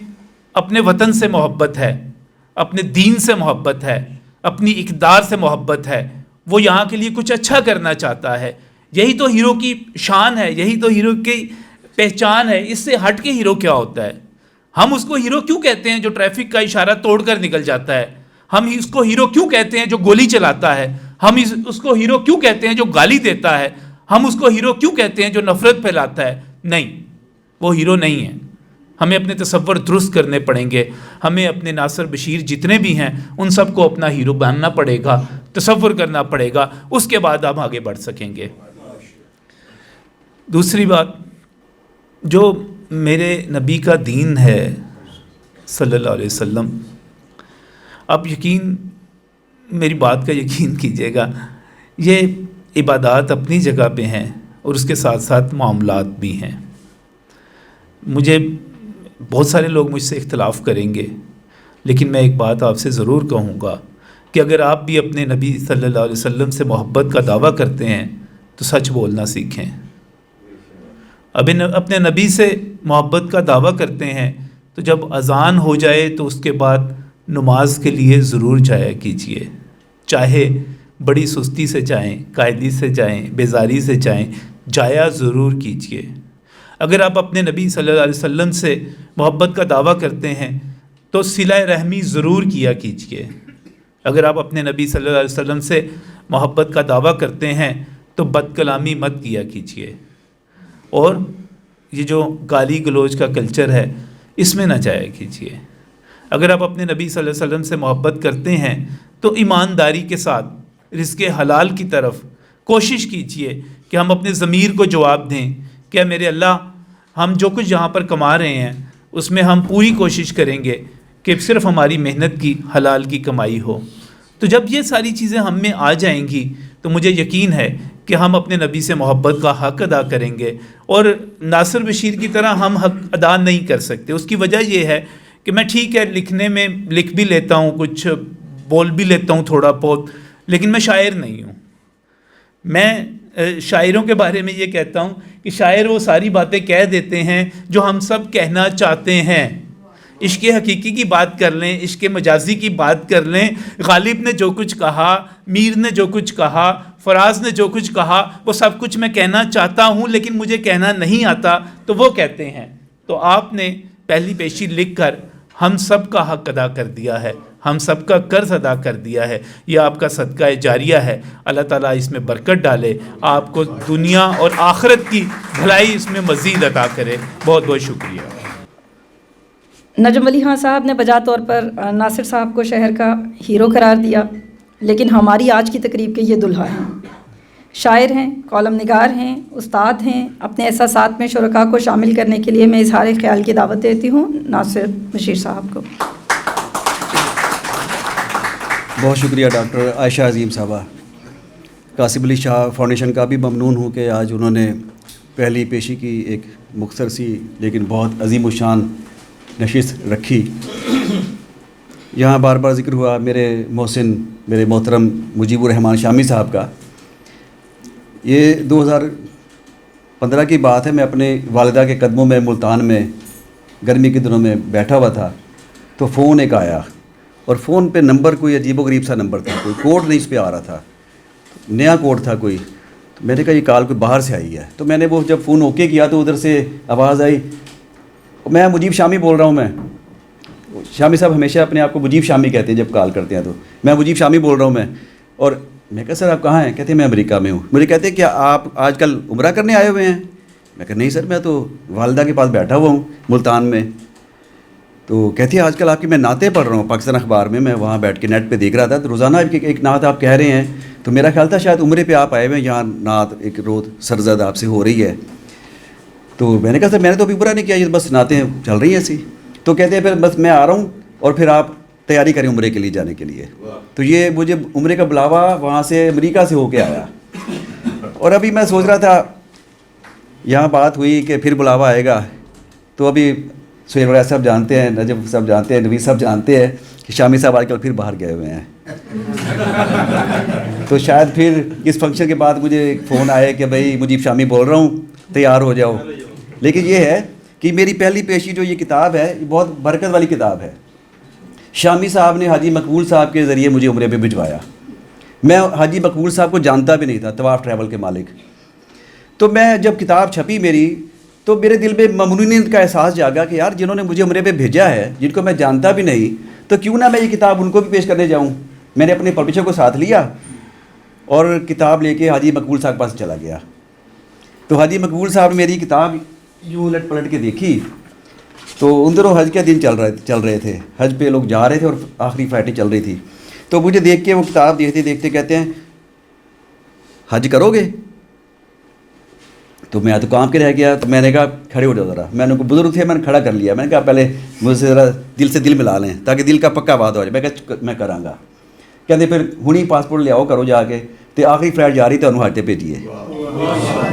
اپنے وطن سے محبت ہے, اپنے دین سے محبت ہے, اپنی اقدار سے محبت ہے. وہ یہاں کے لیے کچھ اچھا کرنا چاہتا ہے. یہی تو ہیرو کی شان ہے, یہی تو ہیرو کی پہچان ہے. اس سے ہٹ کے ہیرو کیا ہوتا ہے؟ ہم اس کو ہیرو کیوں کہتے ہیں جو ٹریفک کا اشارہ توڑ کر نکل جاتا ہے؟ ہم اس کو ہیرو کیوں کہتے ہیں جو گولی چلاتا ہے؟ ہم اس کو ہیرو کیوں کہتے ہیں جو گالی دیتا ہے؟ ہم اس کو ہیرو کیوں کہتے ہیں جو نفرت پھیلاتا ہے؟ نہیں, وہ ہیرو نہیں ہے. ہمیں اپنے تصور درست کرنے پڑیں گے. ہمیں اپنے ناصر بشیر جتنے بھی ہیں ان سب کو اپنا ہیرو بننا پڑے گا, تصور کرنا پڑے گا. اس کے بعد ہم آگے بڑھ سکیں گے. دوسری بات, جو میرے نبی کا دین ہے صلی اللہ علیہ وسلم, آپ میری بات کا یقین کیجئے گا, یہ عبادات اپنی جگہ پہ ہیں اور اس کے ساتھ ساتھ معاملات بھی ہیں. مجھے بہت سارے لوگ مجھ سے اختلاف کریں گے, لیکن میں ایک بات آپ سے ضرور کہوں گا کہ اگر آپ بھی اپنے نبی صلی اللہ علیہ وسلم سے محبت کا دعویٰ کرتے ہیں تو سچ بولنا سیکھیں. اب اپنے نبی سے محبت کا دعویٰ کرتے ہیں تو جب اذان ہو جائے تو اس کے بعد نماز کے لیے ضرور جایا کیجیے. چاہے بڑی سستی سے جائیں, قائدی سے جائیں, بیزاری سے جائیں, جایا ضرور کیجیے. اگر آپ اپنے نبی صلی اللہ علیہ وسلم سے محبت کا دعویٰ کرتے ہیں تو صلہ رحمی ضرور کیا کیجیے. اگر آپ اپنے نبی صلی اللہ علیہ وسلم سے محبت کا دعویٰ کرتے ہیں تو بد کلامی مت کیا کیجیے. اور یہ جو گالی گلوچ کا کلچر ہے اس میں نہ جایا کیجیے. اگر آپ اپنے نبی صلی اللہ علیہ وسلم سے محبت کرتے ہیں تو ایمانداری کے ساتھ رزق حلال کی طرف کوشش کیجیے کہ ہم اپنے ضمیر کو جواب دیں کہ میرے اللہ, ہم جو کچھ یہاں پر کما رہے ہیں اس میں ہم پوری کوشش کریں گے کہ صرف ہماری محنت کی حلال کی کمائی ہو. تو جب یہ ساری چیزیں ہم میں آ جائیں گی تو مجھے یقین ہے کہ ہم اپنے نبی سے محبت کا حق ادا کریں گے. اور ناصر بشیر کی طرح ہم حق ادا نہیں کر سکتے. اس کی وجہ یہ ہے کہ میں ٹھیک ہے لکھنے میں لکھ بھی لیتا ہوں, کچھ بول بھی لیتا ہوں تھوڑا بہت, لیکن میں شاعر نہیں ہوں. میں شاعروں کے بارے میں یہ کہتا ہوں کہ شاعر وہ ساری باتیں کہہ دیتے ہیں جو ہم سب کہنا چاہتے ہیں. عشق حقیقی کی بات کر لیں، عشق مجازی کی بات کر لیں، غالب نے جو کچھ کہا، میر نے جو کچھ کہا، فراز نے جو کچھ کہا، وہ سب کچھ میں کہنا چاہتا ہوں لیکن مجھے کہنا نہیں آتا، تو وہ کہتے ہیں. تو آپ نے پہلی پیشی لکھ کر ہم سب کا حق ادا کر دیا ہے، ہم سب کا قرض ادا کر دیا ہے. یہ آپ کا صدقہ جاریہ ہے. اللہ تعالیٰ اس میں برکت ڈالے، آپ کو دنیا اور آخرت کی بھلائی اس میں مزید عطا کرے. بہت بہت شکریہ. نجم علی خان صاحب نے بجا طور پر ناصر صاحب کو شہر کا ہیرو قرار دیا، لیکن ہماری آج کی تقریب کے یہ دلہا ہیں. شاعر ہیں، کالم نگار ہیں، استاد ہیں. اپنے احساسات میں شرکاء کو شامل کرنے کے لیے میں اظہار خیال کی دعوت دیتی ہوں ناصر بشیر صاحب کو. بہت شکریہ ڈاکٹر عائشہ عظیم صاحبہ. قاسم علی شاہ فاؤنڈیشن کا بھی ممنون ہوں کہ آج انہوں نے پہلی پیشی کی ایک مختصر سی لیکن بہت عظیم الشان نشست رکھی. یہاں بار بار ذکر ہوا میرے محسن، میرے محترم مجیب الرحمان شامی صاحب کا. یہ 2015 کی بات ہے. میں اپنے والدہ کے قدموں میں ملتان میں گرمی کے دنوں میں بیٹھا ہوا تھا تو فون ایک آیا، اور فون پہ نمبر کوئی عجیب و غریب سا نمبر تھا، کوئی کوڈ نہیں اس پہ آ رہا تھا، نیا کوڈ تھا کوئی. تو میں نے کہا یہ کال کوئی باہر سے آئی ہے. تو میں نے وہ جب فون اوکے کیا تو ادھر سے آواز آئی، میں مجیب شامی بول رہا ہوں. میں شامی صاحب ہمیشہ اپنے آپ کو مجیب شامی کہتے ہیں جب کال کرتے ہیں، تو میں مجیب شامی بول رہا ہوں. اور میں کہا سر آپ کہاں ہیں؟ کہتے ہیں میں امریکہ میں ہوں. مجھے کہتے ہیں کیا آپ آج کل عمرہ کرنے آئے ہوئے ہیں؟ میں کہا نہیں سر، میں تو والدہ کے پاس بیٹھا ہوا ہوں ملتان میں. تو کہتے ہیں آج کل آپ کی میں نعتیں پڑھ رہا ہوں پاکستان اخبار میں وہاں بیٹھ کے نیٹ پہ دیکھ رہا تھا، تو روزانہ ایک نعت آپ کہہ رہے ہیں. تو میرا خیال تھا شاید عمرے پہ آپ آئے ہوئے ہیں، یہاں نعت ایک روز سرزد آپ سے ہو رہی ہے. تو میں نے کہا سر میں نے تو ابھی عمرہ نہیں کیا، یہ بس نعتیں چل رہی ہیں ایسی. تو کہتے ہیں پھر بس میں آ رہا ہوں اور پھر آپ تیاری کریں عمرے کے لیے جانے کے لیے. تو یہ مجھے عمرے کا بلاوا وہاں سے امریکہ سے ہو کے آیا. اور ابھی میں سوچ رہا تھا یہاں بات ہوئی کہ پھر بلاوا آئے گا، تو ابھی سہیل وغیرہ صاحب جانتے ہیں، نجم صاحب جانتے ہیں، نوید صاحب جانتے ہیں کہ شامی صاحب آج کل پھر باہر گئے ہوئے ہیں. تو شاید پھر اس فنکشن کے بعد مجھے ایک فون آئے کہ بھائی مجیب شامی بول رہا ہوں، تیار ہو جاؤ. لیکن یہ ہے کہ میری پہلی پیشی جو یہ کتاب ہے یہ بہت برکت والی کتاب ہے. شامی صاحب نے حاجی مقبول صاحب کے ذریعے مجھے عمرے پہ بھجوایا. میں حاجی مقبول صاحب کو جانتا بھی نہیں تھا، طواف ٹریول کے مالک. تو میں جب کتاب چھپی میری تو میرے دل میں ممنونیت کا احساس جاگا کہ یار جنہوں نے مجھے عمرے پہ بھیجا ہے، جن کو میں جانتا بھی نہیں، تو کیوں نہ میں یہ کتاب ان کو بھی پیش کرنے جاؤں. میں نے اپنے پبلشر کو ساتھ لیا اور کتاب لے کے حاجی مقبول صاحب کے پاس چلا گیا. تو حاجی مقبول صاحب نے میری کتاب یوں الٹ پلٹ کے دیکھی. تو ان دنوں حج کے دن چل رہے تھے، حج پہ لوگ جا رہے تھے اور آخری فلائٹیں چل رہی تھی. تو مجھے دیکھ کے وہ کتاب دیکھتے دیکھتے کہتے ہیں حج کرو گے؟ تو میں تو کام کے رہ گیا. تو میں نے کہا کھڑے ہو جاؤ ذرا. میں نے کو بزرگ تھے، میں نے کھڑا کر لیا. میں نے کہا پہلے مجھ سے ذرا دل سے دل ملا لیں تاکہ دل کا پکا بات ہو جائے. میں کہا میں کراں گا. کہتے پھر ہونی پاسپورٹ لے آؤ کرو جا کے. تو آخری فلائٹ جا رہی تو انہوں حج پہ بھیجیے.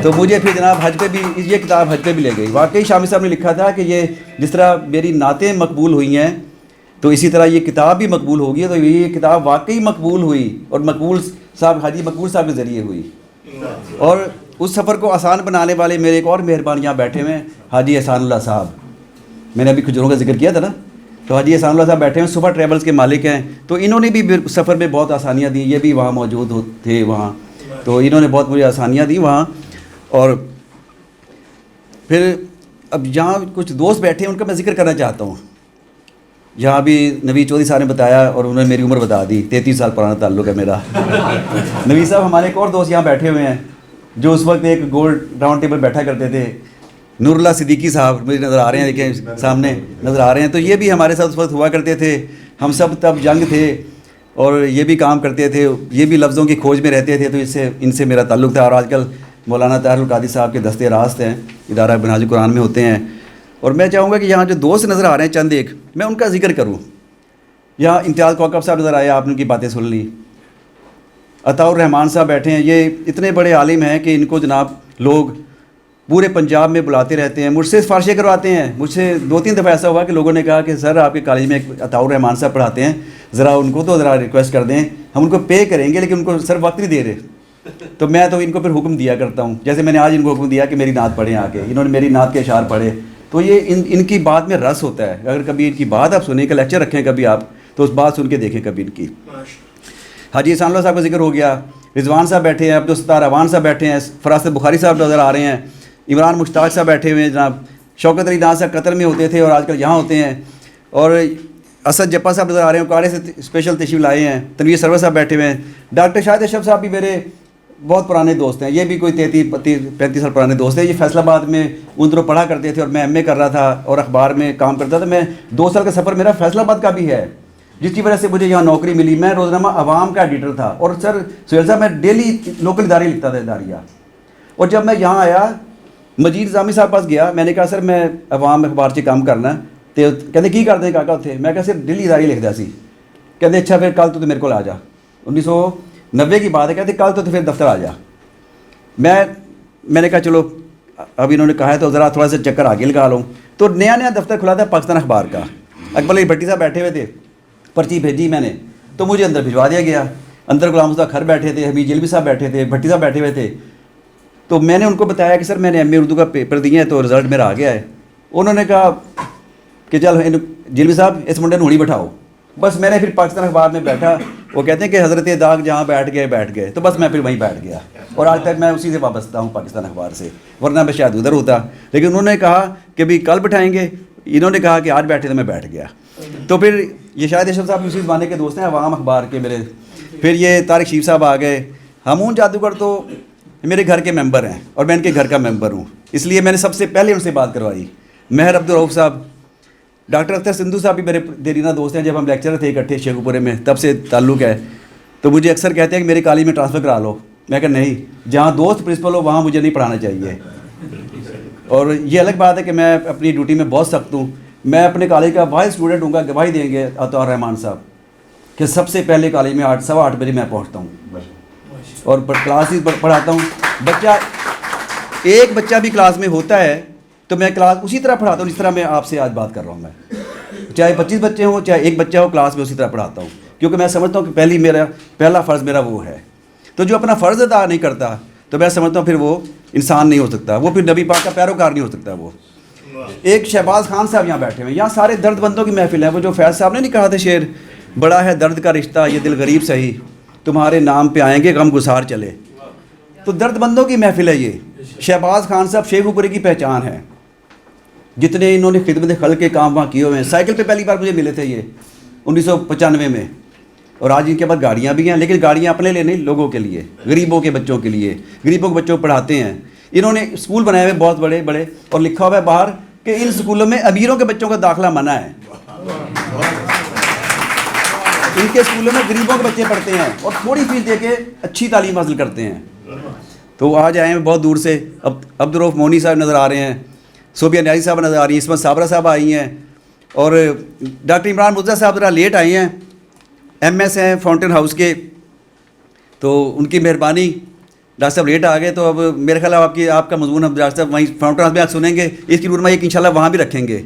تو مجھے پھر جناب حج پہ بھی یہ کتاب حج پہ بھی لے گئی. واقعی شامی صاحب نے لکھا تھا کہ یہ جس طرح میری نعتیں مقبول ہوئی ہیں تو اسی طرح یہ کتاب بھی مقبول ہوگی. تو یہ کتاب واقعی مقبول ہوئی اور مقبول صاحب حاجی مقبول صاحب کے ذریعے ہوئی. اور اس سفر کو آسان بنانے والے میرے ایک اور مہربان یہاں بیٹھے ہوئے ہیں، حاجی احسان اللہ صاحب. میں نے ابھی کھجوروں کا ذکر کیا تھا نا، تو حاجی احسان اللہ صاحب بیٹھے ہیں، صبح ٹریولز کے مالک ہیں. تو انہوں نے بھی سفر میں بہت آسانیاں دی. یہ بھی وہاں موجود تھے وہاں، تو انہوں نے بہت مجھے آسانیاں دی وہاں. اور پھر اب یہاں کچھ دوست بیٹھے ہیں، ان کا میں ذکر کرنا چاہتا ہوں. یہاں بھی نوید چودھری صاحب نے بتایا اور انہوں نے میری عمر بتا دی. 33 سال پرانا تعلق ہے میرا. نوید صاحب ہمارے ایک اور دوست یہاں بیٹھے ہوئے ہیں جو اس وقت ایک گولڈ راؤنڈ ٹیبل بیٹھا کرتے تھے. نور اللہ صدیقی صاحب مجھے نظر آ رہے ہیں، دیکھیں سامنے نظر آ رہے ہیں. تو یہ بھی ہمارے ساتھ اس وقت ہوا کرتے تھے. ہم سب تب جنگ تھے اور یہ بھی کام کرتے تھے، یہ بھی لفظوں کی کھوج میں رہتے تھے. تو ان سے میرا تعلق تھا. اور آج کل مولانا طاہر القادری صاحب کے دستے راست ہیں، ادارہ منہاج قرآن میں ہوتے ہیں. اور میں چاہوں گا کہ یہاں جو دوست نظر آ رہے ہیں چند ایک، میں ان کا ذکر کروں. یہاں امتیاز کوکب صاحب نظر آئے، آپ نے ان کی باتیں سن لی. عطاء الرحمان صاحب بیٹھے ہیں، یہ اتنے بڑے عالم ہیں کہ ان کو جناب لوگ پورے پنجاب میں بلاتے رہتے ہیں. مجھ سے سفارشیں کرواتے ہیں. مجھ سے 2-3 دفعہ ایسا ہوا کہ لوگوں نے کہا کہ سر آپ کے کالج میں ایک عطاء الرحمان صاحب پڑھاتے ہیں، ذرا ان کو تو ذرا ریکویسٹ کر دیں، ہم ان کو پے کریں گے لیکن ان کو سر وقت نہیں دے رہے. تو میں تو ان کو پھر حکم دیا کرتا ہوں، جیسے میں نے آج ان کو حکم دیا کہ میری نعت پڑھیں آ کے، انہوں نے میری نعت کے اشعار پڑھے. تو یہ ان کی بات میں رس ہوتا ہے. اگر کبھی ان کی بات آپ سنیں، کا لیکچر رکھیں کبھی آپ، تو اس بات سن کے دیکھیں کبھی ان کی. حاجی احسان اللہ صاحب کا ذکر ہو گیا، رضوان صاحب بیٹھے ہیں، عبدالستار اعوان صاحب بیٹھے ہیں، فراست بخاری صاحب نظر آ رہے ہیں، عمران مشتاق صاحب بیٹھے ہوئے ہیں جناب، شوکت علی ناز صاحب قطر میں ہوتے تھے اور آج کل یہاں ہوتے ہیں، اور اسد جپا صاحب نظر آ رہے ہیں، کاڑے سے اسپیشل تشریف لائے ہیں، تنویر سرور صاحب بیٹھے ہوئے ہیں. ڈاکٹر شاہد اشرف صاحب بھی میرے بہت پرانے دوست ہیں، یہ بھی کوئی 33-35 سال پرانے دوست ہیں. یہ فیصل آباد میں ان دنوں پڑھا کرتے تھے اور میں ایم اے کر رہا تھا اور اخبار میں کام کرتا تھا. میں 2 سال کا سفر میرا فیصل آباد کا بھی ہے، جس کی وجہ سے مجھے یہاں نوکری ملی. میں روزنامہ عوام کا ایڈیٹر تھا، اور سر سہیل صاحب میں ڈیلی لوکل ادارے لکھتا تھا اداریہ. اور جب میں یہاں آیا مجید نظامی صاحب پاس گیا، میں نے کہا سر میں عوام اخبار سے کام کرنا، تو کہتے کی کرتے ہیں کاکا اتنے؟ میں کہا سر ڈیلی اداری لکھتا سی. کہتے اچھا پھر کل تو میرے کو آ جا. 1990 کی بات ہے. کہتے کل تو پھر دفتر آ جا. میں نے کہا چلو اب انہوں نے کہا ہے تو ذرا تھوڑا سا چکر آگے لگا لوں. تو نیا دفتر کھلا تھا پاکستان اخبار کا. اکبر علی بھٹی صاحب بیٹھے ہوئے تھے، پرچی بھیجی میں نے تو مجھے اندر بھجوا دیا گیا. اندر غلام مصطفیٰ کھر بیٹھے تھے، حمید جلوی صاحب بیٹھے تھے، بھٹی صاحب بیٹھے ہوئے تھے. تو میں نے ان کو بتایا کہ سر میں نے ایم اے اردو کا پیپر دیے ہیں تو رزلٹ میرا آ گیا ہے. انہوں نے کہا کہ چل جلوی صاحب اس منڈے نوڑی بٹھاؤ. بس میں نے پھر پاکستان اخبار میں بیٹھا. وہ کہتے ہیں کہ حضرت داغ جہاں بیٹھ گئے، تو بس میں پھر وہیں بیٹھ گیا، اور آج تک میں اسی سے وابستہ ہوں پاکستان اخبار سے، ورنہ میں شاید ادھر ہوتا. لیکن انہوں نے کہا کہ بھی کل بٹھائیں گے، انہوں نے کہا کہ آج بیٹھے تو میں بیٹھ گیا. تو پھر یہ شاہد اشرف صاحب اسی زمانے کے دوست ہیں عوام اخبار کے میرے. پھر یہ طارق شیف صاحب آ گئے. ہمون جادوگر تو میرے گھر کے ممبر ہیں اور میں ان کے گھر کا ممبر ہوں، اس لیے میں نے سب سے پہلے ان سے بات کروائی. مہر عبدالرؤف صاحب، ڈاکٹر اختر سندھو صاحب بھی میرے دیرینہ دوست ہیں. جب ہم لیکچرر تھے اکٹھے شیخو پورے میں تب سے تعلق ہے. تو مجھے اکثر کہتے ہیں کہ میری کالج میں ٹرانسفر کرا لو. میں کہا نہیں، جہاں دوست پرنسپل ہو وہاں مجھے نہیں پڑھانا چاہیے. اور یہ الگ بات ہے کہ میں اپنی ڈیوٹی میں بہت سخت ہوں. میں اپنے کالج کا واحد اسٹوڈنٹ ہوں گا، گواہی دیں گے عطا رحمان صاحب کہ سب سے پہلے کالج میں 8:15 بجے میں پہنچتا ہوں اور کلاس ہی پڑھاتا ہوں. ایک بچہ بھی کلاس میں ہوتا ہے تو میں کلاس اسی طرح پڑھاتا ہوں جس طرح میں آپ سے آج بات کر رہا ہوں. میں چاہے 25 بچے ہوں چاہے ایک بچہ ہو، کلاس میں اسی طرح پڑھاتا ہوں، کیونکہ میں سمجھتا ہوں کہ پہلا فرض میرا وہ ہے. تو جو اپنا فرض ادا نہیں کرتا تو میں سمجھتا ہوں پھر وہ انسان نہیں ہو سکتا، وہ پھر نبی پاک کا پیروکار نہیں ہو سکتا. وہ ایک شہباز خان صاحب یہاں بیٹھے ہوئے، یہاں سارے درد بندوں کی محفل ہے. وہ جو فیض صاحب نے نہیں کہا تھا شعر، بڑا ہے درد کا رشتہ یہ دل غریب سہی، تمہارے نام پہ آئیں گے غم گسار چلے. تو درد بندوں کی محفل ہے یہ. شہباز خان صاحب شیخو پورے کی پہچان ہے، جتنے انہوں نے خدمت خلق کے کام وہاں کیے ہوئے ہیں. سائیکل پہ پہلی بار مجھے ملے تھے یہ 1995 میں، اور آج ان کے پاس گاڑیاں بھی ہیں، لیکن گاڑیاں اپنے لیے نہیں، لوگوں کے لیے، غریبوں کے بچوں کے لیے. غریبوں کے بچوں کو پڑھاتے ہیں. انہوں نے اسکول بنائے ہوئے بہت بڑے بڑے، اور لکھا ہوا ہے باہر کہ ان اسکولوں میں امیروں کے بچوں کا داخلہ منع ہے. ان کے اسکولوں میں غریبوں کے بچے پڑھتے ہیں اور تھوڑی فیس دے کے اچھی تعلیم حاصل کرتے ہیں. تو آج آئے ہیں بہت دور سے. عبدالرؤف مونی صاحب نظر آ رہے ہیں، صوبیہ نیازی صاحب نظر آ رہی ہیں، عصمت صابرہ صاحب آئی ہیں، اور ڈاکٹر عمران مرزا صاحب ذرا لیٹ آئے ہیں، ایم ایس ہیں فاؤنٹین ہاؤس کے. تو ان کی مہربانی، ڈاکٹر صاحب لیٹ آ گئے. تو اب میرے خیال آپ کا مضمون ہم ڈاکٹر صاحب وہیں فاؤنٹین ہاؤس میں آپ سنیں گے. اس کی رونمائی ایک انشاءاللہ وہاں بھی رکھیں گے.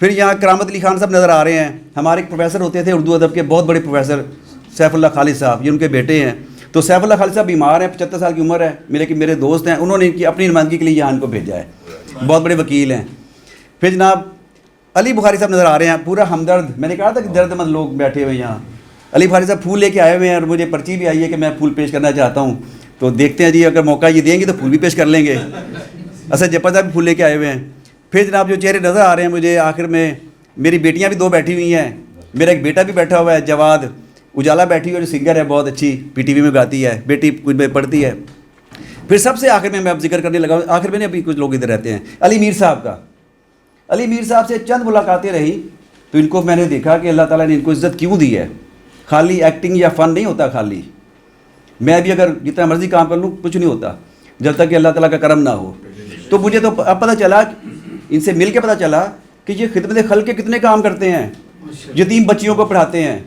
پھر یہاں کرامت علی خان صاحب نظر آ رہے ہیں، ہمارے ایک پروفیسر ہوتے تھے اردو ادب کے، بہت بڑے پروفیسر سیف اللہ خالد صاحب، یہ ان کے بیٹے ہیں. تو سیف اللہ خالد صاحب بیمار ہیں، 75 سال کی عمر ہے، میرے دوست ہیں، انہوں نے اپنی نمائندگی کے لیے یہاں ان کو بھیجا ہے. بہت بڑے وکیل ہیں. پھر جناب علی بخاری صاحب نظر آ رہے ہیں، پورا ہمدرد. میں نے کہا تھا کہ درد مند لوگ بیٹھے ہوئے یہاں. علی بخاری صاحب پھول لے کے آئے ہوئے ہیں، اور مجھے پرچی بھی آئی ہے کہ میں پھول پیش کرنا چاہتا ہوں. تو دیکھتے ہیں جی، اگر موقع یہ دیں گے تو پھول بھی پیش کر لیں گے. اسد جپا صاحب بھی پھول لے کے آئے ہوئے ہیں. پھر جناب جو چہرے نظر آ رہے ہیں مجھے آخر میں، میری بیٹیاں بھی 2 بیٹھی ہوئی ہیں. میرا ایک بیٹا بھی بیٹھا ہوا ہے جواد، اجالا بیٹھی ہوئی ہے جو سنگر ہے، بہت اچھی پی ٹی وی میں گاتی ہے، بیٹی کچھ میں پڑھتی ہے. پھر سب سے آخر میں اب ذکر کرنے لگا، آخر میں نہیں، ابھی کچھ لوگ ادھر رہتے ہیں، علی میر صاحب کا. علی میر صاحب سے چند ملاقاتیں رہیں تو ان کو میں نے دیکھا کہ اللہ تعالیٰ نے ان کو عزت کیوں دی ہے. خالی ایکٹنگ یا فن نہیں ہوتا. خالی میں بھی اگر جتنا مرضی کام کر لوں کچھ نہیں ہوتا جب تک کہ اللہ تعالیٰ کا کرم نہ ہو. تو مجھے تو اب پتہ چلا، ان سے مل کے پتہ چلا کہ یہ خدمت خلق کے کتنے کام کرتے ہیں. یتیم بچیوں کو پڑھاتے ہیں،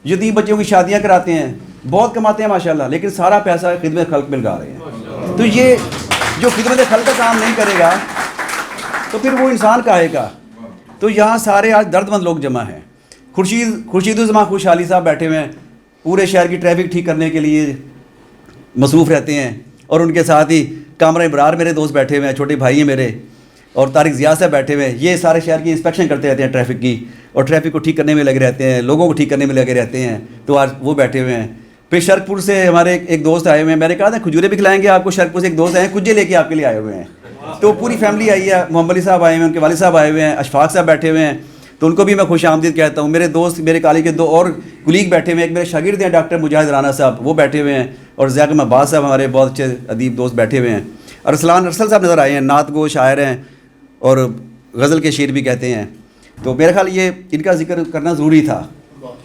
یتیم بچیوں کی شادیاں کراتے ہیں، بہت کماتے ہیں ماشاءاللہ، لیکن سارا پیسہ خدمت خلق میں لگا رہے ہیں. تو یہ جو خدمت خلق کا کام نہیں کرے گا تو پھر وہ انسان کہے گا. تو یہاں سارے آج درد مند لوگ جمع ہیں. خورشید الزمان خوشحالی صاحب بیٹھے ہوئے ہیں، پورے شہر کی ٹریفک ٹھیک کرنے کے لیے مصروف رہتے ہیں، اور ان کے ساتھ ہی کامران ابرار میرے دوست بیٹھے ہوئے ہیں، چھوٹے بھائی ہیں میرے، اور طارق ضیاء صاحب بیٹھے ہوئے ہیں. یہ سارے شہر کی انسپیکشن کرتے رہتے ہیں ٹریفک کی، اور ٹریفک کو ٹھیک کرنے میں لگے رہتے ہیں، لوگوں کو ٹھیک کرنے میں لگے رہتے ہیں. تو آج وہ بیٹھے ہوئے ہیں. پھر شرک پور سے ہمارے ایک دوست آئے ہوئے ہیں. میں نے کہا تھا کھجورے بھی کھلائیں گے آپ کو. شرک پور سے ایک دوست آئے ہیں کجے لے کے آپ کے لیے آئے ہوئے ہیں. تو پوری فیملی آئی ہے. محمد علی صاحب آئے ہوئے ہیں، ان کے والد صاحب آئے ہوئے ہیں، اشفاق صاحب بیٹھے ہوئے ہیں. تو ان کو بھی میں خوش آمدید کہتا ہوں. میرے دوست، میرے کالج کے 2 اور کلیگ بیٹھے ہوئے ہیں. ایک میرے شاگرد ہیں ڈاکٹر مجاہد رانا صاحب، وہ بیٹھے ہوئے ہیں. اور ضیاء عباس صاحب ہمارے بہت اچھے ادیب دوست بیٹھے ہوئے ہیں. ارسلان ارسل صاحب نظر آئے ہیں، نعت گو شاعر ہیں اور غزل کے شعر بھی کہتے ہیں. تو میرا خیال یہ ان کا ذکر کرنا ضروری تھا.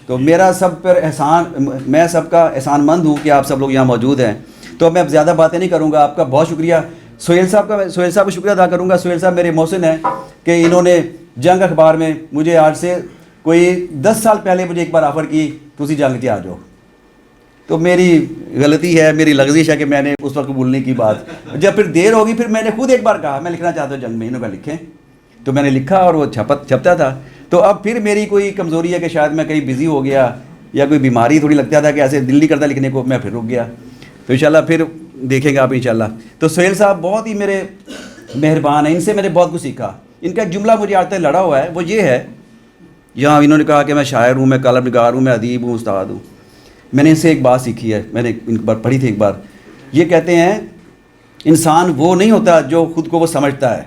تو میرا سب پر احسان، میں سب کا احسان مند ہوں کہ آپ سب لوگ یہاں موجود ہیں. تو میں اب زیادہ باتیں نہیں کروں گا. آپ کا بہت شکریہ. سہیل صاحب کا شکریہ ادا کروں گا. سہیل صاحب میرے محسن ہیں کہ انہوں نے جنگ اخبار میں مجھے آج سے کوئی 10 سال پہلے مجھے ایک بار آفر کی تسی جنگ تے آ جاؤ. تو میری غلطی ہے، میری لغزش ہے کہ میں نے اس وقت بولنے کی بات، جب پھر دیر ہوگی پھر میں نے خود ایک بار کہا میں لکھنا چاہتا ہوں جنگ میں، انہوں نے لکھیں. تو میں نے لکھا اور وہ چھپتا تھا. تو اب پھر میری کوئی کمزوری ہے کہ شاید میں کہیں بزی ہو گیا یا کوئی بیماری تھوڑی لگتا تھا کہ ایسے دل نہیں کرتا لکھنے کو، میں پھر رک گیا. تو انشاءاللہ پھر دیکھیں گے آپ انشاءاللہ. تو سہیل صاحب بہت ہی میرے مہربان ہیں، ان سے میں نے بہت کچھ سیکھا. ان کا ایک جملہ مجھے آج تک لڑا ہوا ہے، وہ یہ ہے، یہاں انہوں نے کہا کہ میں شاعر ہوں، میں کالم نگار ہوں، میں ادیب ہوں، استاد ہوں. میں نے ان سے ایک بات سیکھی ہے، میں نے ان بار پڑھی تھی ایک بار. یہ کہتے ہیں انسان وہ نہیں ہوتا جو خود کو وہ سمجھتا ہے،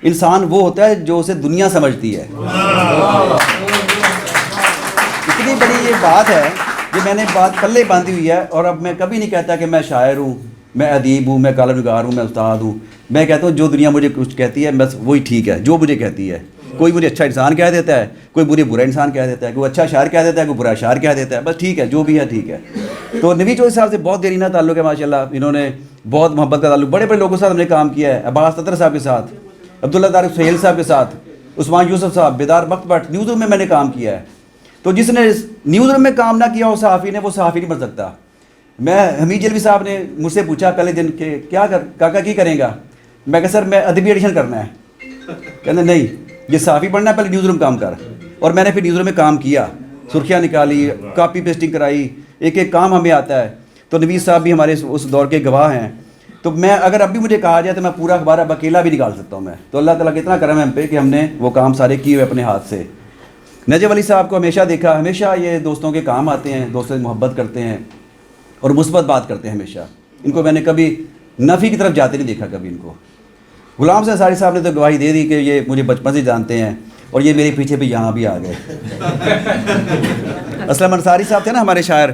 انسان وہ ہوتا ہے جو اسے دنیا سمجھتی ہے. اتنی بڑی یہ بات ہے کہ میں نے بات پلے باندھی ہوئی ہے. اور اب میں کبھی نہیں کہتا کہ میں شاعر ہوں، میں ادیب ہوں، میں کالم نگار ہوں، میں استاد ہوں. میں کہتا ہوں جو دنیا مجھے کچھ کہتی ہے بس وہی ٹھیک ہے، جو مجھے کہتی ہے. کوئی مجھے اچھا انسان کہہ دیتا ہے، کوئی برا انسان کہہ دیتا ہے، کوئی اچھا شاعر کہہ دیتا ہے، کوئی برا شاعر کہہ دیتا ہے، بس ٹھیک ہے جو بھی ہے ٹھیک ہے. تو نوی چودھری صاحب سے بہت دیرینہ تعلق ہے ماشاءاللہ. انہوں نے بہت محبت کا تعلق، بڑے بڑے لوگوں کے ساتھ ہم نے کام کیا ہے. عباس تتر صاحب کے ساتھ، عبداللہ طارق سہیل صاحب کے ساتھ، عثمان یوسف صاحب، بیدار بخت بٹ، نیوز روم میں نے کام کیا ہے. تو جس نے نیوز روم میں کام نہ کیا وہ صحافی نہیں بن سکتا. میں حمید جلوی صاحب نے مجھ سے پوچھا پہلے دن کہ کاکا کی کریں گا. میں کہا سر میں ادبی ایڈیشن کرنا ہے. کہتے نہیں یہ صحافی بننا ہے، پہلے نیوز روم کام کر. اور میں نے پھر نیوز روم میں کام کیا، سرخیاں نکالی، کاپی پیسٹنگ کرائی، ایک ایک کام ہمیں آتا ہے. تو نوید صاحب بھی ہمارے اس دور کے گواہ ہیں. تو میں اگر اب بھی مجھے کہا جائے تو میں پورا اخبار اب اکیلا بھی نکال سکتا ہوں میں. تو اللہ تعالیٰ کا اتنا کرم ہے ہم پہ کہ ہم نے وہ کام سارے کیے ہوئے اپنے ہاتھ سے. نجف علی صاحب کو ہمیشہ دیکھا، ہمیشہ یہ دوستوں کے کام آتے ہیں، دوستوں سے محبت کرتے ہیں اور مثبت بات کرتے ہیں ہمیشہ. ان کو میں نے کبھی نفی کی طرف جاتے نہیں دیکھا کبھی ان کو. غلام حسین انصاری صاحب نے تو گواہی دے دی کہ یہ مجھے بچپن سے جانتے ہیں اور یہ میرے پیچھے بھی یہاں بھی آ گئے. اسلم انصاری صاحب تھے نا ہمارے شاعر،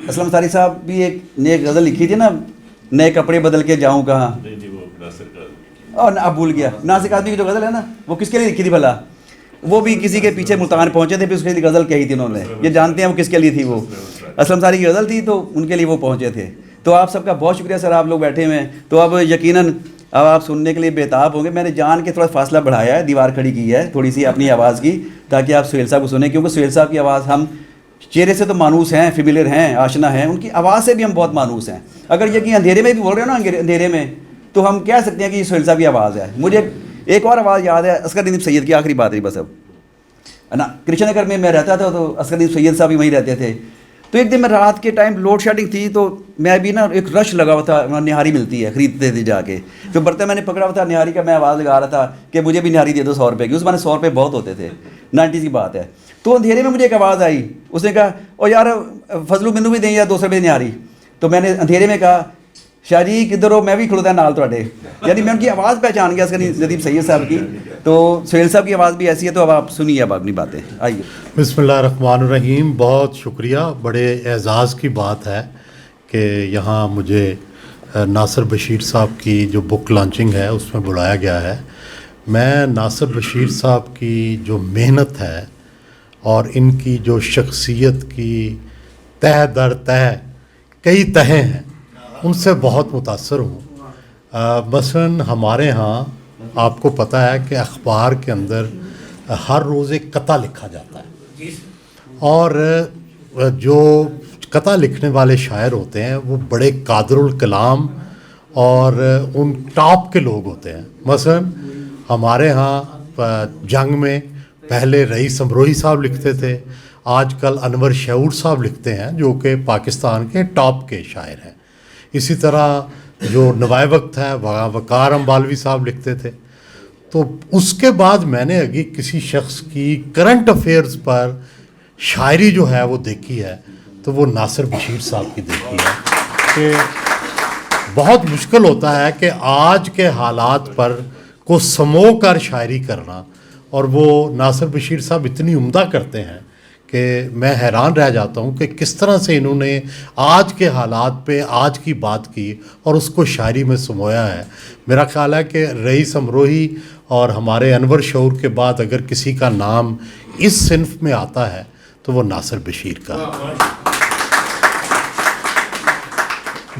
اسلم انصاری صاحب بھی ایک نے غزل لکھی تھی نا، نئے کپڑے بدل کے جاؤں کہاں. اور اب بھول گیا. ناصر قادری کی جو غزل ہے نا وہ کس کے لیے لکھی تھی بھلا؟ وہ بھی کسی کے پیچھے ملتان پہنچے تھے، پھر اس کے لیے غزل کہی تھی انہوں نے. یہ جانتے ہیں وہ کس کے لیے تھی. وہ اسلم انصاری کی غزل تھی تو ان کے لیے وہ پہنچے تھے. تو آپ سب کا بہت شکریہ سر، آپ لوگ بیٹھے ہوئے ہیں. تو اب یقیناً اب آپ سننے کے لیے بےتاب ہوں گے. میں نے جان کے تھوڑا فاصلہ بڑھایا ہے، دیوار کھڑی کی ہے تھوڑی سی اپنی آواز کی، تاکہ آپ سہیل صاحب کو سنیں. کیونکہ سہیل صاحب کی آواز ہم چہرے سے تو مانوس ہیں، فیملیئر ہیں، آشنا ہیں، ان کی آواز سے بھی ہم بہت مانوس ہیں. اگر یہ کہ اندھیرے میں بھی بول رہے ہو نا، اندھیرے میں، تو ہم کہہ سکتے ہیں کہ یہ سہیل صاحب کی آواز ہے. مجھے ایک اور آواز یاد ہے، اصغر ندیم سید کی. آخری بات رہی بس اب نا، کرشن نگر میں رہتا تھا تو اصغر ندیم سید صاحب بھی وہیں رہتے تھے. تو ایک دن میں رات کے ٹائم لوڈ شیڈنگ تھی تو میں بھی نا ایک رش لگا ہوا تھا، نہاری ملتی ہے، خریدتے تھے جا کے. تو برتن میں نے پکڑا ہوا تھا نہاری کا، میں آواز لگا رہا تھا کہ مجھے بھی نہاری دے دو 100 روپے کی. اس میں 100 روپے بہت ہوتے تھے، 90s کی بات ہے. تو اندھیرے میں مجھے ایک آواز آئی، اس نے کہا او یار فضلو مینو بھی دیں یا 200 روپے نہاری. تو میں نے اندھیرے میں کہا شاہ جی کدھر ہو، میں بھی کھڑوتا نال تواڈے. یعنی میں ان کی آواز پہچان گیا، ندیم سید صاحب کی. تو سہیل صاحب کی آواز بھی ایسی ہے. تو اب آپ سنیے اب اپنی باتیں. آئیے. بسم اللہ الرحمن الرحیم. بہت شکریہ. بڑے اعزاز کی بات ہے کہ یہاں مجھے ناصر بشیر صاحب کی جو بک لانچنگ ہے اس میں بلایا گیا ہے. میں ناصر بشیر صاحب کی جو محنت ہے اور ان کی جو شخصیت کی تہ در تہ کئی تہیں ہیں ان سے بہت متاثر ہوں. مثلاً ہمارے ہاں آپ کو پتہ ہے کہ اخبار کے اندر ہر روز ایک قطعہ لکھا جاتا ہے، اور جو قطعہ لکھنے والے شاعر ہوتے ہیں وہ بڑے قادر الکلام اور ان ٹاپ کے لوگ ہوتے ہیں. مثلاً ہمارے ہاں جنگ میں پہلے رئیس امروہی صاحب لکھتے تھے، آج کل انور شعور صاحب لکھتے ہیں جو کہ پاکستان کے ٹاپ کے شاعر ہیں. اسی طرح جو نوائے وقت ہے وقار امبالوی صاحب لکھتے تھے. تو اس کے بعد میں نے اگی کسی شخص کی کرنٹ افیئرز پر شاعری جو ہے وہ دیکھی ہے تو وہ ناصر بشیر صاحب کی دیکھی ہے کہ بہت مشکل ہوتا ہے کہ آج کے حالات پر کو سمو کر شاعری کرنا، اور وہ ناصر بشیر صاحب اتنی عمدہ کرتے ہیں کہ میں حیران رہ جاتا ہوں کہ کس طرح سے انہوں نے آج کے حالات پہ آج کی بات کی اور اس کو شاعری میں سمویا ہے. میرا خیال ہے کہ رئیس امروہی اور ہمارے انور شعور کے بعد اگر کسی کا نام اس صنف میں آتا ہے تو وہ ناصر بشیر کا.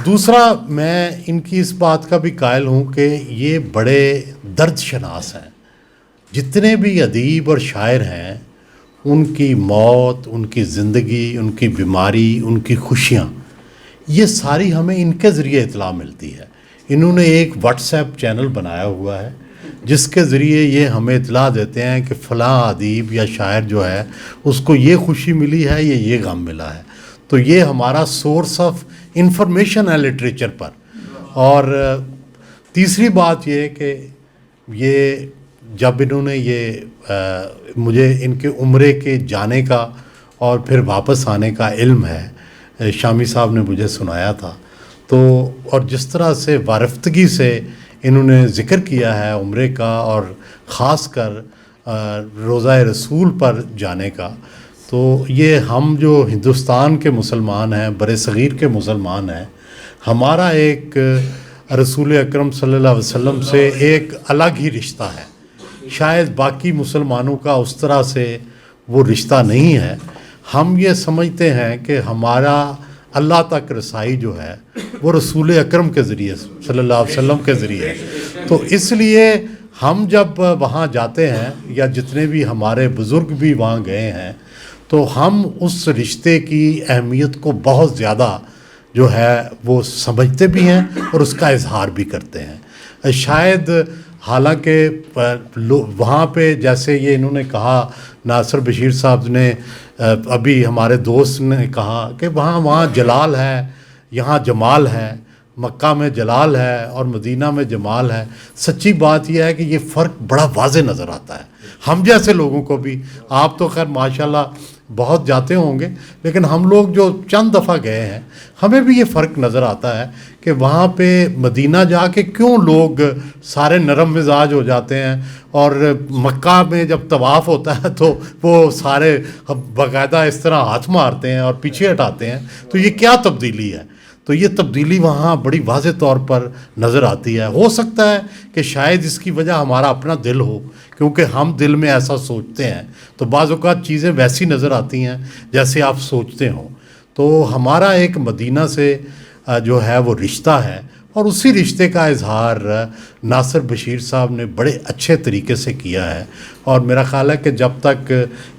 دوسرا، میں ان کی اس بات کا بھی قائل ہوں کہ یہ بڑے درد شناس ہیں. جتنے بھی ادیب اور شاعر ہیں ان کی موت، ان کی زندگی، ان کی بیماری، ان کی خوشیاں، یہ ساری ہمیں ان کے ذریعے اطلاع ملتی ہے. انہوں نے ایک واٹس ایپ چینل بنایا ہوا ہے جس کے ذریعے یہ ہمیں اطلاع دیتے ہیں کہ فلاں ادیب یا شاعر جو ہے اس کو یہ خوشی ملی ہے یا یہ غم ملا ہے. تو یہ ہمارا سورس آف انفارمیشن ہے لٹریچر پر. اور تیسری بات یہ کہ یہ جب انہوں نے مجھے ان کے عمرے کے جانے کا اور پھر واپس آنے کا علم ہے، شامی صاحب نے مجھے سنایا تھا، تو اور جس طرح سے وارفتگی سے انہوں نے ذکر کیا ہے عمرے کا اور خاص کر روضہ رسول پر جانے کا، تو یہ ہم جو ہندوستان کے مسلمان ہیں، بر صغیر کے مسلمان ہیں، ہمارا ایک رسول اکرم صلی اللہ علیہ وسلم سے ایک الگ ہی رشتہ ہے. شاید باقی مسلمانوں کا اس طرح سے وہ رشتہ نہیں ہے. ہم یہ سمجھتے ہیں کہ ہمارا اللہ تک رسائی جو ہے وہ رسول اکرم کے ذریعے صلی اللہ علیہ وسلم کے ذریعے. تو اس لیے ہم جب وہاں جاتے ہیں یا جتنے بھی ہمارے بزرگ بھی وہاں گئے ہیں تو ہم اس رشتے کی اہمیت کو بہت زیادہ جو ہے وہ سمجھتے بھی ہیں اور اس کا اظہار بھی کرتے ہیں. شاید حالانکہ وہاں پہ جیسے یہ انہوں نے کہا، ناصر بشیر صاحب نے ابھی ہمارے دوست نے کہا کہ وہاں جلال ہے، یہاں جمال ہے، مکہ میں جلال ہے اور مدینہ میں جمال ہے. سچی بات یہ ہے کہ یہ فرق بڑا واضح نظر آتا ہے ہم جیسے لوگوں کو بھی. آپ تو خیر ماشاءاللہ بہت جاتے ہوں گے، لیکن ہم لوگ جو چند دفعہ گئے ہیں ہمیں بھی یہ فرق نظر آتا ہے کہ وہاں پہ مدینہ جا کے کیوں لوگ سارے نرم مزاج ہو جاتے ہیں، اور مکہ میں جب طواف ہوتا ہے تو وہ سارے باقاعدہ اس طرح ہاتھ مارتے ہیں اور پیچھے ہٹاتے ہیں. تو یہ کیا تبدیلی ہے؟ تو یہ تبدیلی وہاں بڑی واضح طور پر نظر آتی ہے. ہو سکتا ہے کہ شاید اس کی وجہ ہمارا اپنا دل ہو، کیونکہ ہم دل میں ایسا سوچتے ہیں تو بعض اوقات چیزیں ویسی نظر آتی ہیں جیسے آپ سوچتے ہوں. تو ہمارا ایک مدینہ سے جو ہے وہ رشتہ ہے، اور اسی رشتے کا اظہار ناصر بشیر صاحب نے بڑے اچھے طریقے سے کیا ہے. اور میرا خیال ہے کہ جب تک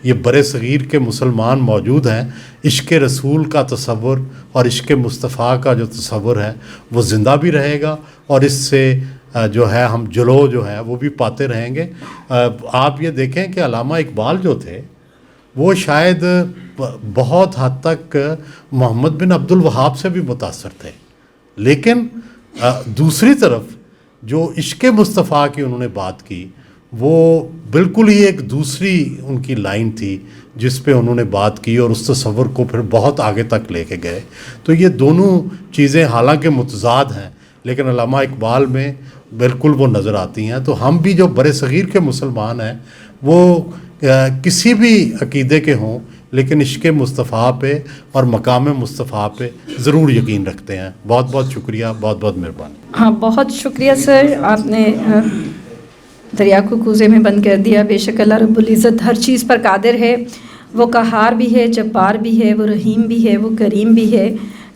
یہ بر صغیر کے مسلمان موجود ہیں، عشق رسول کا تصور اور عشق مصطفیٰ کا جو تصور ہے وہ زندہ بھی رہے گا، اور اس سے جو ہے ہم جلو جو ہے وہ بھی پاتے رہیں گے. آپ یہ دیکھیں کہ علامہ اقبال جو تھے وہ شاید بہت حد تک محمد بن عبد الوہاب سے بھی متاثر تھے، لیکن دوسری طرف جو عشق مصطفیٰ کی انہوں نے بات کی وہ بالکل ہی ایک دوسری ان کی لائن تھی جس پہ انہوں نے بات کی، اور اس تصور کو پھر بہت آگے تک لے کے گئے. تو یہ دونوں چیزیں حالانکہ متضاد ہیں لیکن علامہ اقبال میں بالکل وہ نظر آتی ہیں. تو ہم بھی جو بر صغیر کے مسلمان ہیں وہ کسی بھی عقیدے کے ہوں لیکن عشق مصطفیٰ پہ اور مقام مصطفیٰ پہ ضرور یقین رکھتے ہیں. بہت بہت شکریہ، بہت بہت مہربانی. ہاں بہت شکریہ سر، آپ نے دریا کو کوزے میں بند کر دیا. بے شک اللہ رب العزت ہر چیز پر قادر ہے، وہ قہار بھی ہے، جبار بھی ہے، وہ رحیم بھی ہے، وہ کریم بھی ہے.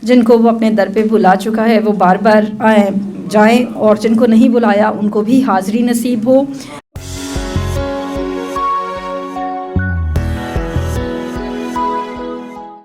جن کو وہ اپنے در پہ بلا چکا ہے وہ بار بار جائیں، اور جن کو نہیں بلایا ان کو بھی حاضری نصیب ہو.